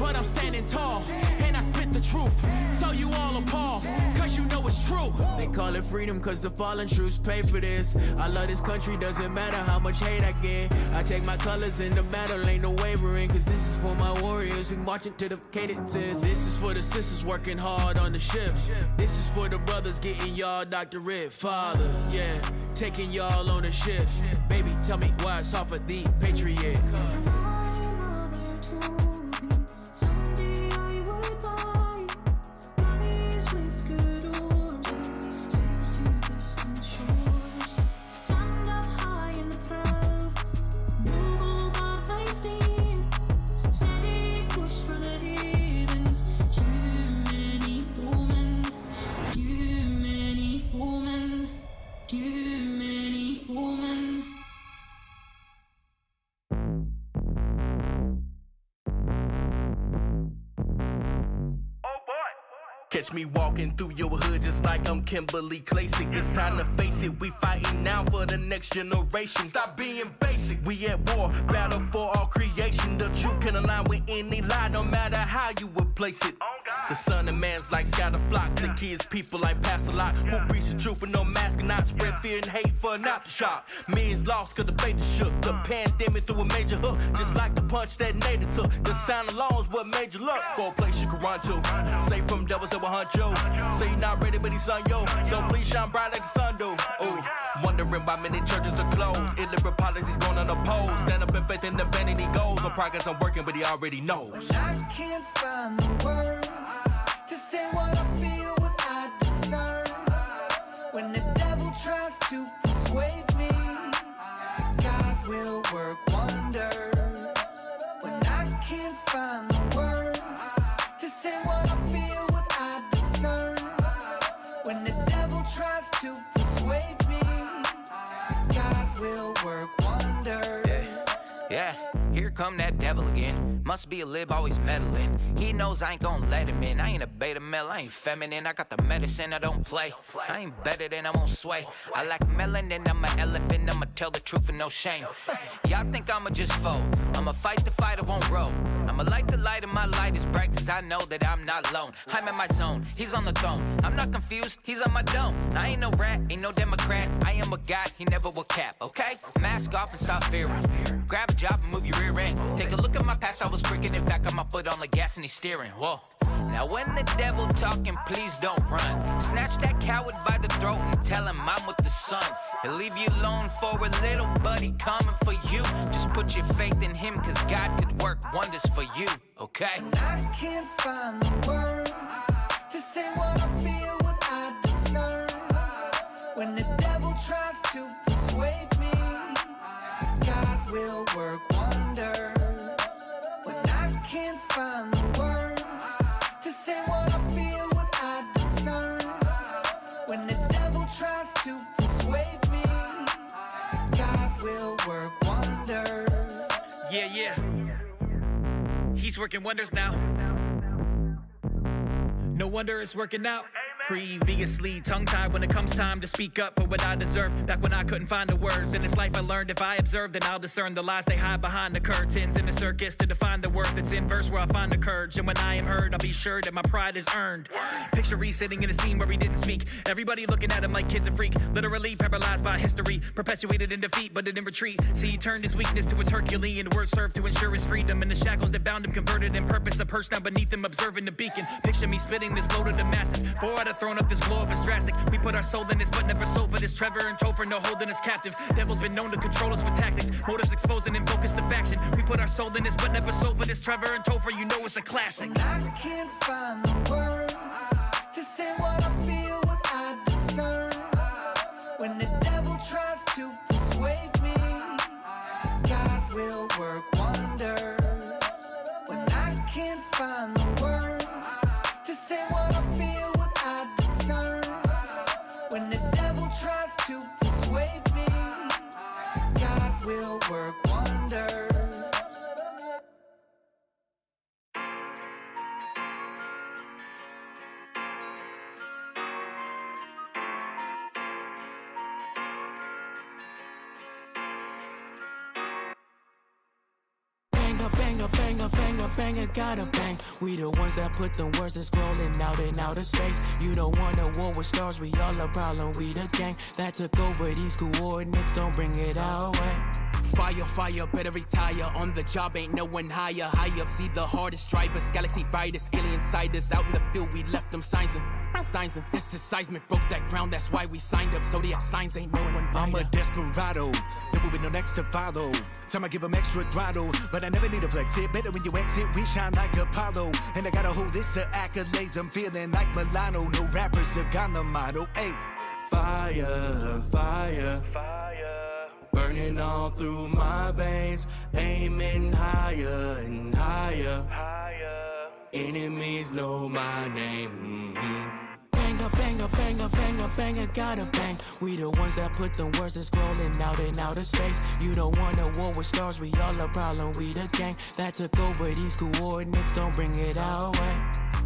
But I'm standing tall, and I spit the truth. So you all appalled, cause you know it's true. They call it freedom cause the fallen troops pay for this. I love this country, doesn't matter how much hate I get. I take my colors in the battle, ain't no wavering. Cause this is for my warriors who marching to the cadences. This is for the sisters working hard on the ship. This is for the brothers getting y'all doctorate. Father, yeah, taking y'all on the ship. Baby, tell me why it's hard for the patriot. My mother told me someday I would buy galleys with good oars and sails to distant shores. Stand up high in the prow, noble bark I steer. Steady course for the havens. Too many foemen, too many foemen, too many foemen. Catch me walking through your hood just like I'm Kimberly Classic. It's time to face it, we fighting now for the next generation. Stop being basic, we at war, battle for all creation. The truth can align with any lie, no matter how you would place it. The son of man's like scatter flock, the kids people like pass a lot. Who preach the truth with no mask and not spread fear and hate for an aftershock. Millions lost cause the faith is shook. The pandemic threw a major hook, just like the punch that Nader took. The sound alone is what made you look for a place you could run to. Safe from devils that will hunt you. Say you're not ready, but he's on yo. So please shine bright like the sun do. Ooh, wondering why many churches are closed. Illiberal policies going unopposed. Stand up in faith and the vanity goals. On progress I'm working, but he already knows. I can't find the words to say what I feel, what I discern. When the devil tries to persuade me, God will work wonders. When I can't find the words to say what I feel, what I discern. When the devil tries to persuade me, God will work wonders. Yeah, here come that devil again. Must be a lib always meddling. He knows I ain't gon' let him in. I ain't a beta male, I ain't feminine. I got the medicine, I don't play. I ain't better than I won't sway. I like melanin, I'm an elephant. I'ma tell the truth and no shame. Y'all think I'ma just fold. I'ma fight the fight, I won't roll. I'ma light the light and my light is bright cause I know that I'm not alone. I'm in my zone, he's on the throne. I'm not confused, he's on my dome. I ain't no rat, ain't no Democrat. I am a God, he never will cap, okay? Mask off and stop fearing. Grab a job and move your rear end. Take a look at my past, I was freaking. In fact, got my foot on the gas and he's steering. Whoa. Now when the devil talking, please don't run. Snatch that coward by the throat and tell him I'm with the sun. He'll leave you alone for a little, but he coming for you. Just put your faith in him, cause God could work wonders for you, okay? And I can't find the words to say what I feel, what I discern. When the devil tries to persuade me, God will work wonders. When I can't find the words to say what I feel, what I discern. When the devil tries to persuade me, God will work wonders. Yeah. He's working wonders now. No wonder it's working out. Previously tongue-tied when it comes time to speak up for what I deserve. Back when I couldn't find the words. In this life I learned if I observe, then I'll discern the lies they hide behind the curtains. In the circus to define the worth that's in verse where I find the courage. And when I am heard, I'll be sure that my pride is earned. Picture Reese sitting in a scene where he didn't speak. Everybody looking at him like kid's a freak. Literally paralyzed by history. Perpetuated in defeat, but in retreat. See, he turned his weakness to his Herculean words served to ensure his freedom. And the shackles that bound him converted in purpose. A purse down beneath him, observing the beacon. Picture me spitting this flow to the masses. Four out of thrown up this glow up is drastic. We put our soul in this, but never sold for this. Trevor and Topher, no holding us captive. Devil's been known to control us with tactics. Motives exposing and focus the faction. We put our soul in this, but never sold for this. Trevor and Topher, you know it's a classic. When I can't find the words to say what I feel, what I discern. When the devil tries to persuade me, God will work wonders. When I can't find the words to say what I feel, what I discern. When the devil tries to persuade me, God will work wonders. Banger, gotta bang. We the ones that put the words that's scrolling out in outer space. You don't want a war with stars, we all a problem. We the gang that took over these coordinates, don't bring it our way. Fire, better retire. On the job, ain't no one higher. High up, see the hardest drivers. Galaxy fighters, alien siders. Out in the field, we left them signs. This is seismic, broke that ground, that's why we signed up. Zodiac signs ain't no one I'm buyer. a desperado, double with no next to follow. Time I give them extra throttle, but I never need a flex it. Better when you exit, we shine like Apollo. And I gotta hold this to accolades, I'm feeling like Milano. No rappers have gone the motto, ayy. Fire, burning all through my veins, aiming higher and higher. Enemies know my name. Banger, gotta bang. We the ones that put the words that's scrolling out in outer space. You don't want a war with stars, we all a problem. We the gang that took over these coordinates, don't bring it our way.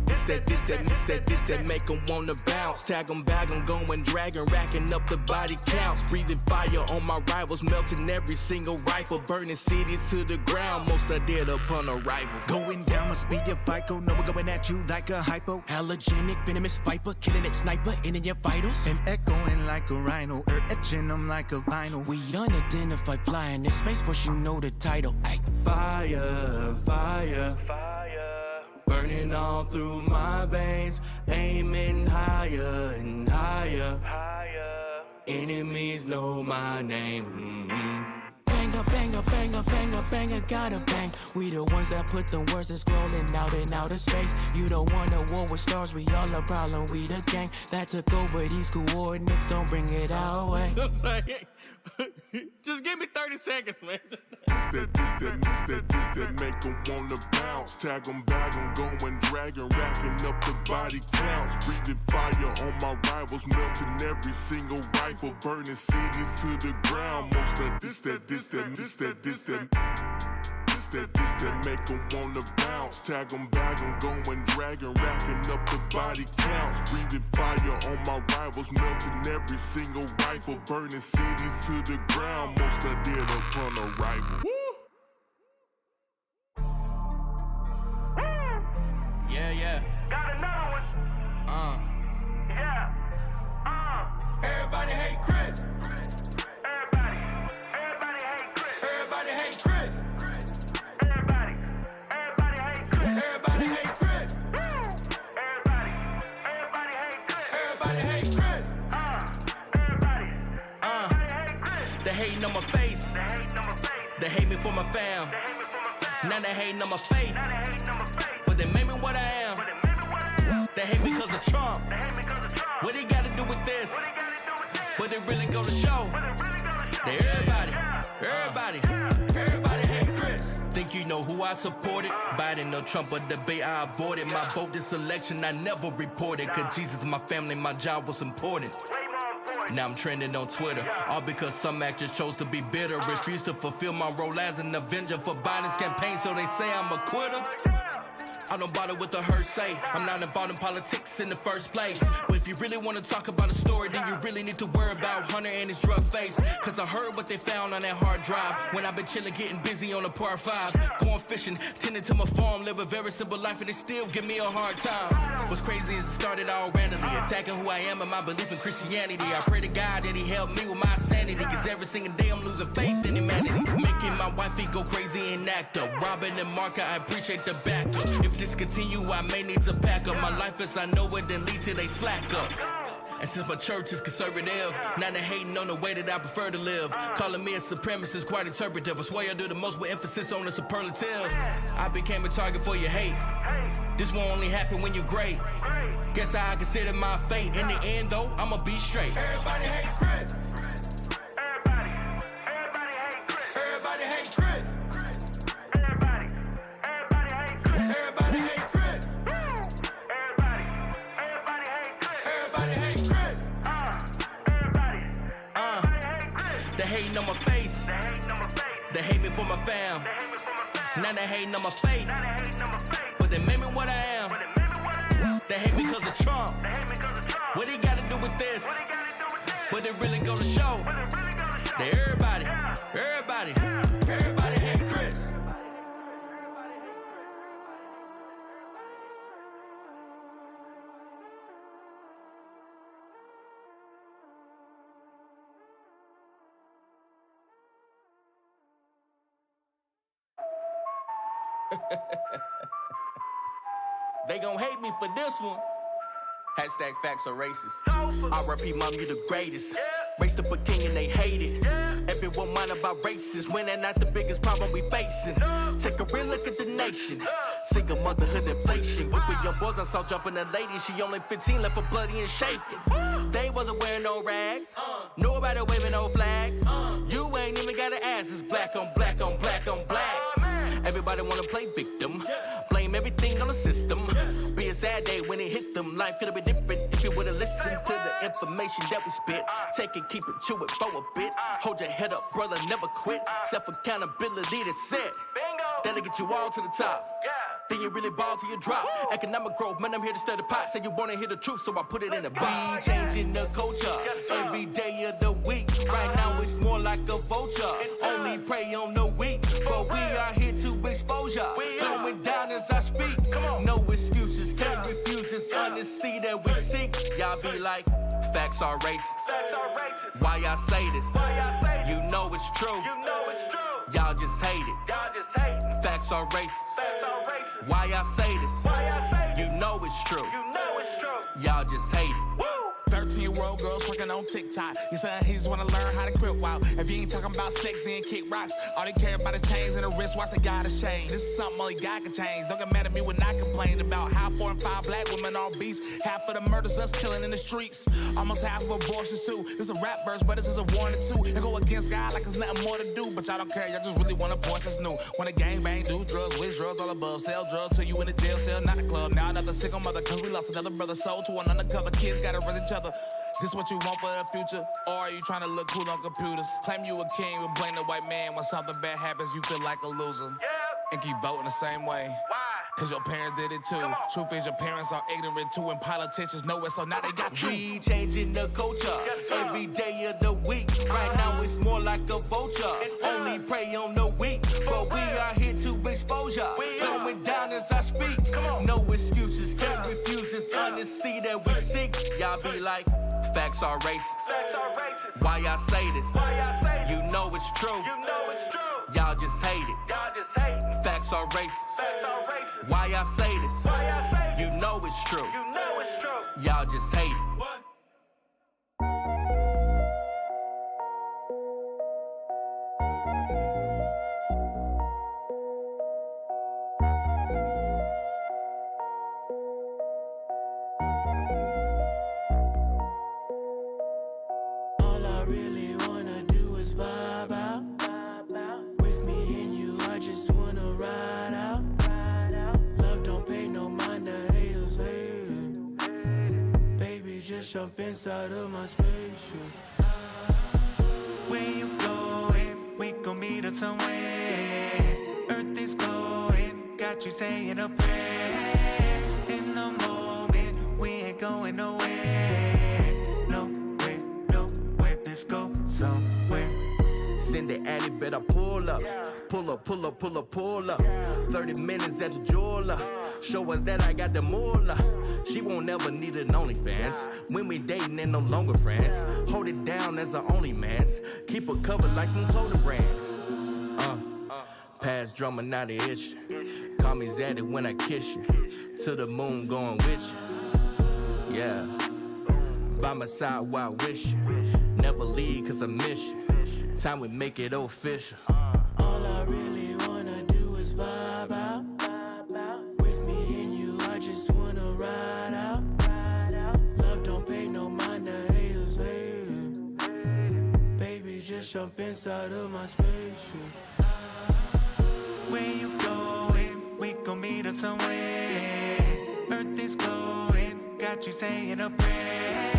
This that make them wanna bounce. Tag them, bag them, going dragging, racking up the body counts. Breathing fire on my rivals, melting every single rifle. Burning cities to the ground, most are dead upon arrival. Going down must be your FICO, no we're going at you like a hypo. Allergenic, venomous viper, killing it sniper, in your vitals. And echoing like a rhino, or etching them like a vinyl. We unidentified flying in space, force, you know the title. Ay. Fire, burning all through my veins, aiming higher and higher. Enemies know my name. Banger, gotta bang. We the ones that put the words that's scrolling out in outer space. You don't want a war with stars, we all a problem. We the gang that took over these coordinates, don't bring it our way. Just give me 30 seconds, man. This that make them wanna bounce. Tag them, bag them, going dragging, racking up the body counts. Breathing fire on my rivals, melting every single rifle. Burning cities to the ground. Most of this that make them wanna bounce. Tag them, bag them, going dragging, racking up the body counts. Breathing fire on my rivals, melting every single rifle. Burning cities to the ground. Most are dead upon arrival. Yeah. Got another one. Yeah. Everybody hate Chris. Everybody hate Chris. Everybody hate Chris. Everybody hate Chris. Everybody hate Chris. Everybody hate Chris. Everybody hate Chris. Everybody hate Chris. They hating on my face. They hate me for my fam. Now they hating on my faith. But they made me what I am. They hate me cause of Trump. What they gotta do with this? But it really go to show I supported. Biden, no Trump, or debate, I avoided. My vote this election, I never reported. Cause Jesus, my family, my job was important. Now I'm trending on Twitter, all because some actor chose to be bitter. Refused to fulfill my role as an avenger for Biden's campaign, so they say I'm a quitter. I don't bother with the hearsay. I'm not involved in politics in the first place. But if you really want to talk about a story, then you really need to worry about Hunter and his drug face. Cause I heard what they found on that hard drive when I've been chilling, getting busy on the par 5. Going fishing, tending to my farm, live a very simple life, and they still give me a hard time. What's crazy is it started all randomly, attacking who I am and my belief in Christianity. I pray to God that he helped me with my sanity, cause every single day I'm losing faith in humanity. Making my wifey go crazy and act up. Robin and Marka, I appreciate the backup. If this continue, I may need to pack up. My life as I know it, then lead till they slack up. And since my church is conservative, now they hating on the way that I prefer to live. Calling me a supremacist, quite interpretive. I swear I do the most with emphasis on the superlative. I became a target for your hate. This won't only happen when you're great. Guess I consider my fate. In the end though, I'ma be straight. Everybody hate Chris. Everybody hate Chris. Everybody hate Chris. They hating on my face. They hate me for my fam. Now they hating on my faith. But they made me what I am. They hate me cause of Trump. What he gotta do with this? But it really go to show that everybody hate Chris. They gon' hate me for this one. Hashtag facts are racist. R.I.P. mom, you the greatest. Raised up a king and they hate it. Everyone mind about races when they're not the biggest problem we facing. Take a real look at the nation. Single motherhood inflation. Whipping your boys, I saw jumping a lady. She only 15, left her bloody and shaking. They wasn't wearing no rags. Nobody waving no flags. You ain't even gotta ask. It's black on black on black on blacks. Everybody wanna play victim. Blame everything on the system. Be a sad day when it hit them. Life could've been different if you would've listened to the information that we spit. Take it, keep it, chew it for a bit. Hold your head up, brother, never quit. Self-accountability, that's it. That'll get you all to the top. Then you really ball till you drop. Economic growth, man, I'm here to stir the pot. Say you wanna hear the truth, so I put it in a beat. Changing the culture every day of the week. Right now it's more like a vulture. Only prey on the weak, but we are here to expose ya. Going down as I speak. No excuses, can't refuse this honesty that we seek. Y'all be like, facts are racist. Why I say this? You know it's true. Y'all just hate it. Facts are racist. Why I say this? You know it's true. Y'all just hate it. 13-year-old girls twerking on TikTok. You saying he just wanna learn how to crip walk. If you ain't talking about sex, then kick rocks. All they care about is chains and the wrist, watch the goddess change. This is something only God can change. Don't get mad at me when I complain about how 4 and 5 black women are beasts. Half of the murders us killing in the streets. Almost half of abortions too. This is a rap verse, but this is a warning too. And go against God like there's nothing more to do. But y'all don't care, y'all just really wanna push us new. Wanna gangbang, do drugs, wish drugs all above. Sell drugs till you in the jail cell, not a club. Now another single mother, cause we lost another brother. Sold to an undercover, kids gotta raise each other. This what you want for the future? Or are you trying to look cool on computers? Claim you a king, but blame the white man. When something bad happens, you feel like a loser. And keep voting the same way. Cause your parents did it too. Truth is your parents are ignorant too, and politicians know it, so now they got you. We changing the culture every day of the week. Right now it's more like a vulture. Only prey on the weak, but we are here to expose ya. Going down as I speak. No excuses, can't refuse this honesty that we seek. Y'all be like, facts are racist. Why I say this? You know it's true. Y'all just hate it. Facts are racist. Why I say this? You know it's true. Y'all just hate it. All I really wanna do is vibe out. With me and you, I just wanna ride out. jump inside of my spaceship. Where you going? We gon' meet up somewhere. Earth is glowing, got you saying a prayer. In the moment, we ain't going nowhere. Nowhere, nowhere, let's go somewhere. Send the alley, better pull up. Pull up, pull up, pull up, pull up. 30 minutes at the jeweler. Show her that I got the moolah. She won't ever need an OnlyFans. When we dating and no longer friends. Hold it down as an only man's. Keep her covered like them clothing brands. Past drama, not an issue. Call me Zaddy when I kiss you. To the moon going with you. Yeah. By my side while I wish you. Never leave cause I miss you. Time we make it official. All I really wanna do is vibe out. With me and you, I just wanna ride out. Love don't pay no mind to haters, hating. Baby, just jump inside of my spaceship. Where you going? We gon' meet up somewhere. Earth is glowing, got you saying a prayer.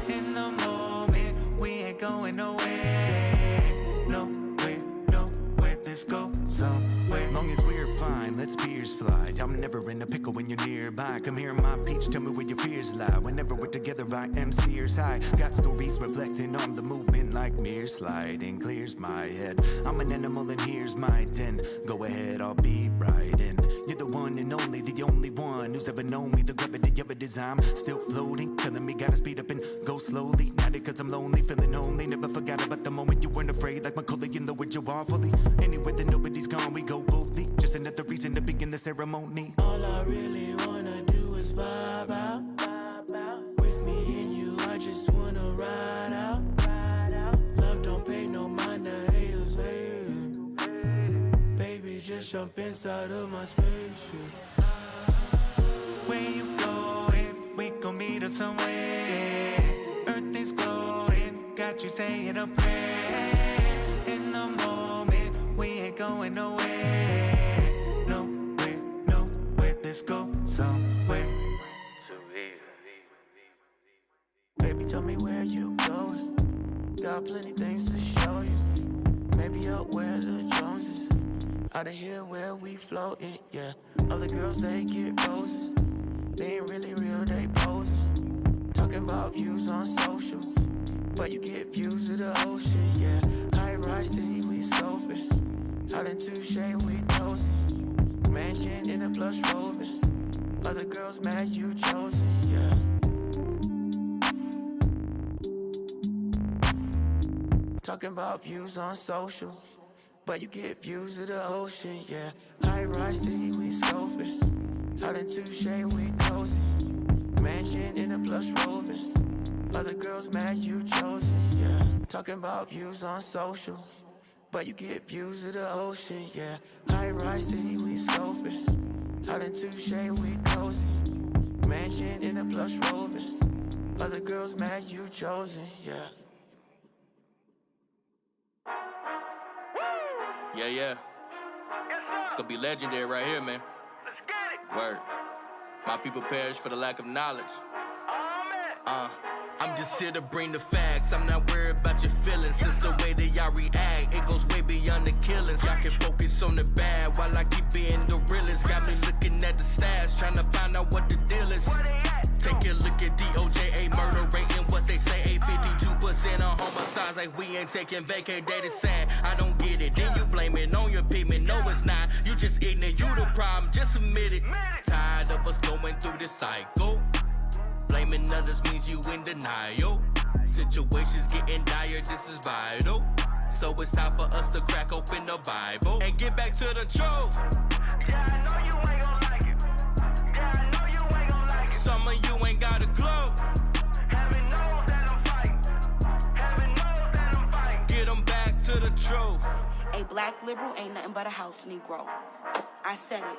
In the moment, we ain't going nowhere. Nowhere, nowhere, let's go somewhere. Long as we're fine, let spears fly. I'm never in a pickle when you're nearby. Come here, my peach, tell me where your fears lie. Whenever we're together, I am sears high. Got stories reflecting on the movement like mirror sliding. Clears my head. I'm an animal and here's my den. Go ahead, I'll be riding. You're the one and only, the only one who's ever known me. The gravity of it is I'm still floating. Telling me gotta speed up and go slowly. Not it cause I'm lonely, feeling lonely. Never forgot about the moment you weren't afraid. Like Macaulay in the witch, you are fully. Anywhere that nobody's gone, we go boldly. Just another reason to begin the ceremony. All I really wanna do is vibe out. With me and you, I just wanna ride out. Love don't pay no mind to haters, hating. Baby, just jump inside of my spaceship. Where you going? We gon' meet up somewhere. Earth is glowing, got you saying a prayer. In the moment, we ain't going nowhere. Nowhere, nowhere, let's go somewhere. Baby, tell me where you going. Got plenty things to show you. Maybe up where the Joneses. Out of here where we floating, yeah. Other girls, they get roses. They ain't really real, they posing. Talking about views on social. But you get views of the ocean, yeah. High-rise city, we scoping. Out in Touche, we closing. Mansion in a plush robing. Other girls mad you chosen, yeah. Talking about views on social. But you get views of the ocean, yeah. High-rise city, we scoping. Out in Touche, we closing. Mansion in a plush robing. Other girls mad you chosen, yeah. Talking about views on social. But you get views of the ocean, yeah. High-rise city, we scoping. Out in Touche, we closing. Mansion in a plush robing. Other girls mad you chosen, yeah. Yeah. It's gonna be legendary right here, man. Let's get it. Word. My people perish for the lack of knowledge. I'm just here to bring the facts. I'm not worried about your feelings. It's the way that y'all react. It goes way beyond the killings. Y'all can focus on the bad while I keep being the realest. Got me looking at the stats, trying to find out what the deal is. Take a look at DOJ, murder rate and what they say. 52% on homicides, like we ain't taking vacay. That is sad. I don't get it. Then you blame it on your payment. No, it's not. You just ignorant. You the problem. Just admit it. Tired of us going through this cycle. Blaming others means you in denial. Situations getting dire, this is vital. So it's time for us to crack open the Bible and get back to the truth. Yeah, I know you ain't gon' like it. Yeah, I know you ain't gon' like it. Some of you ain't got a clue. Heaven knows that I'm fighting. Heaven knows that I'm fighting. Get them back to the truth. A black liberal ain't nothing but a house Negro. I said it.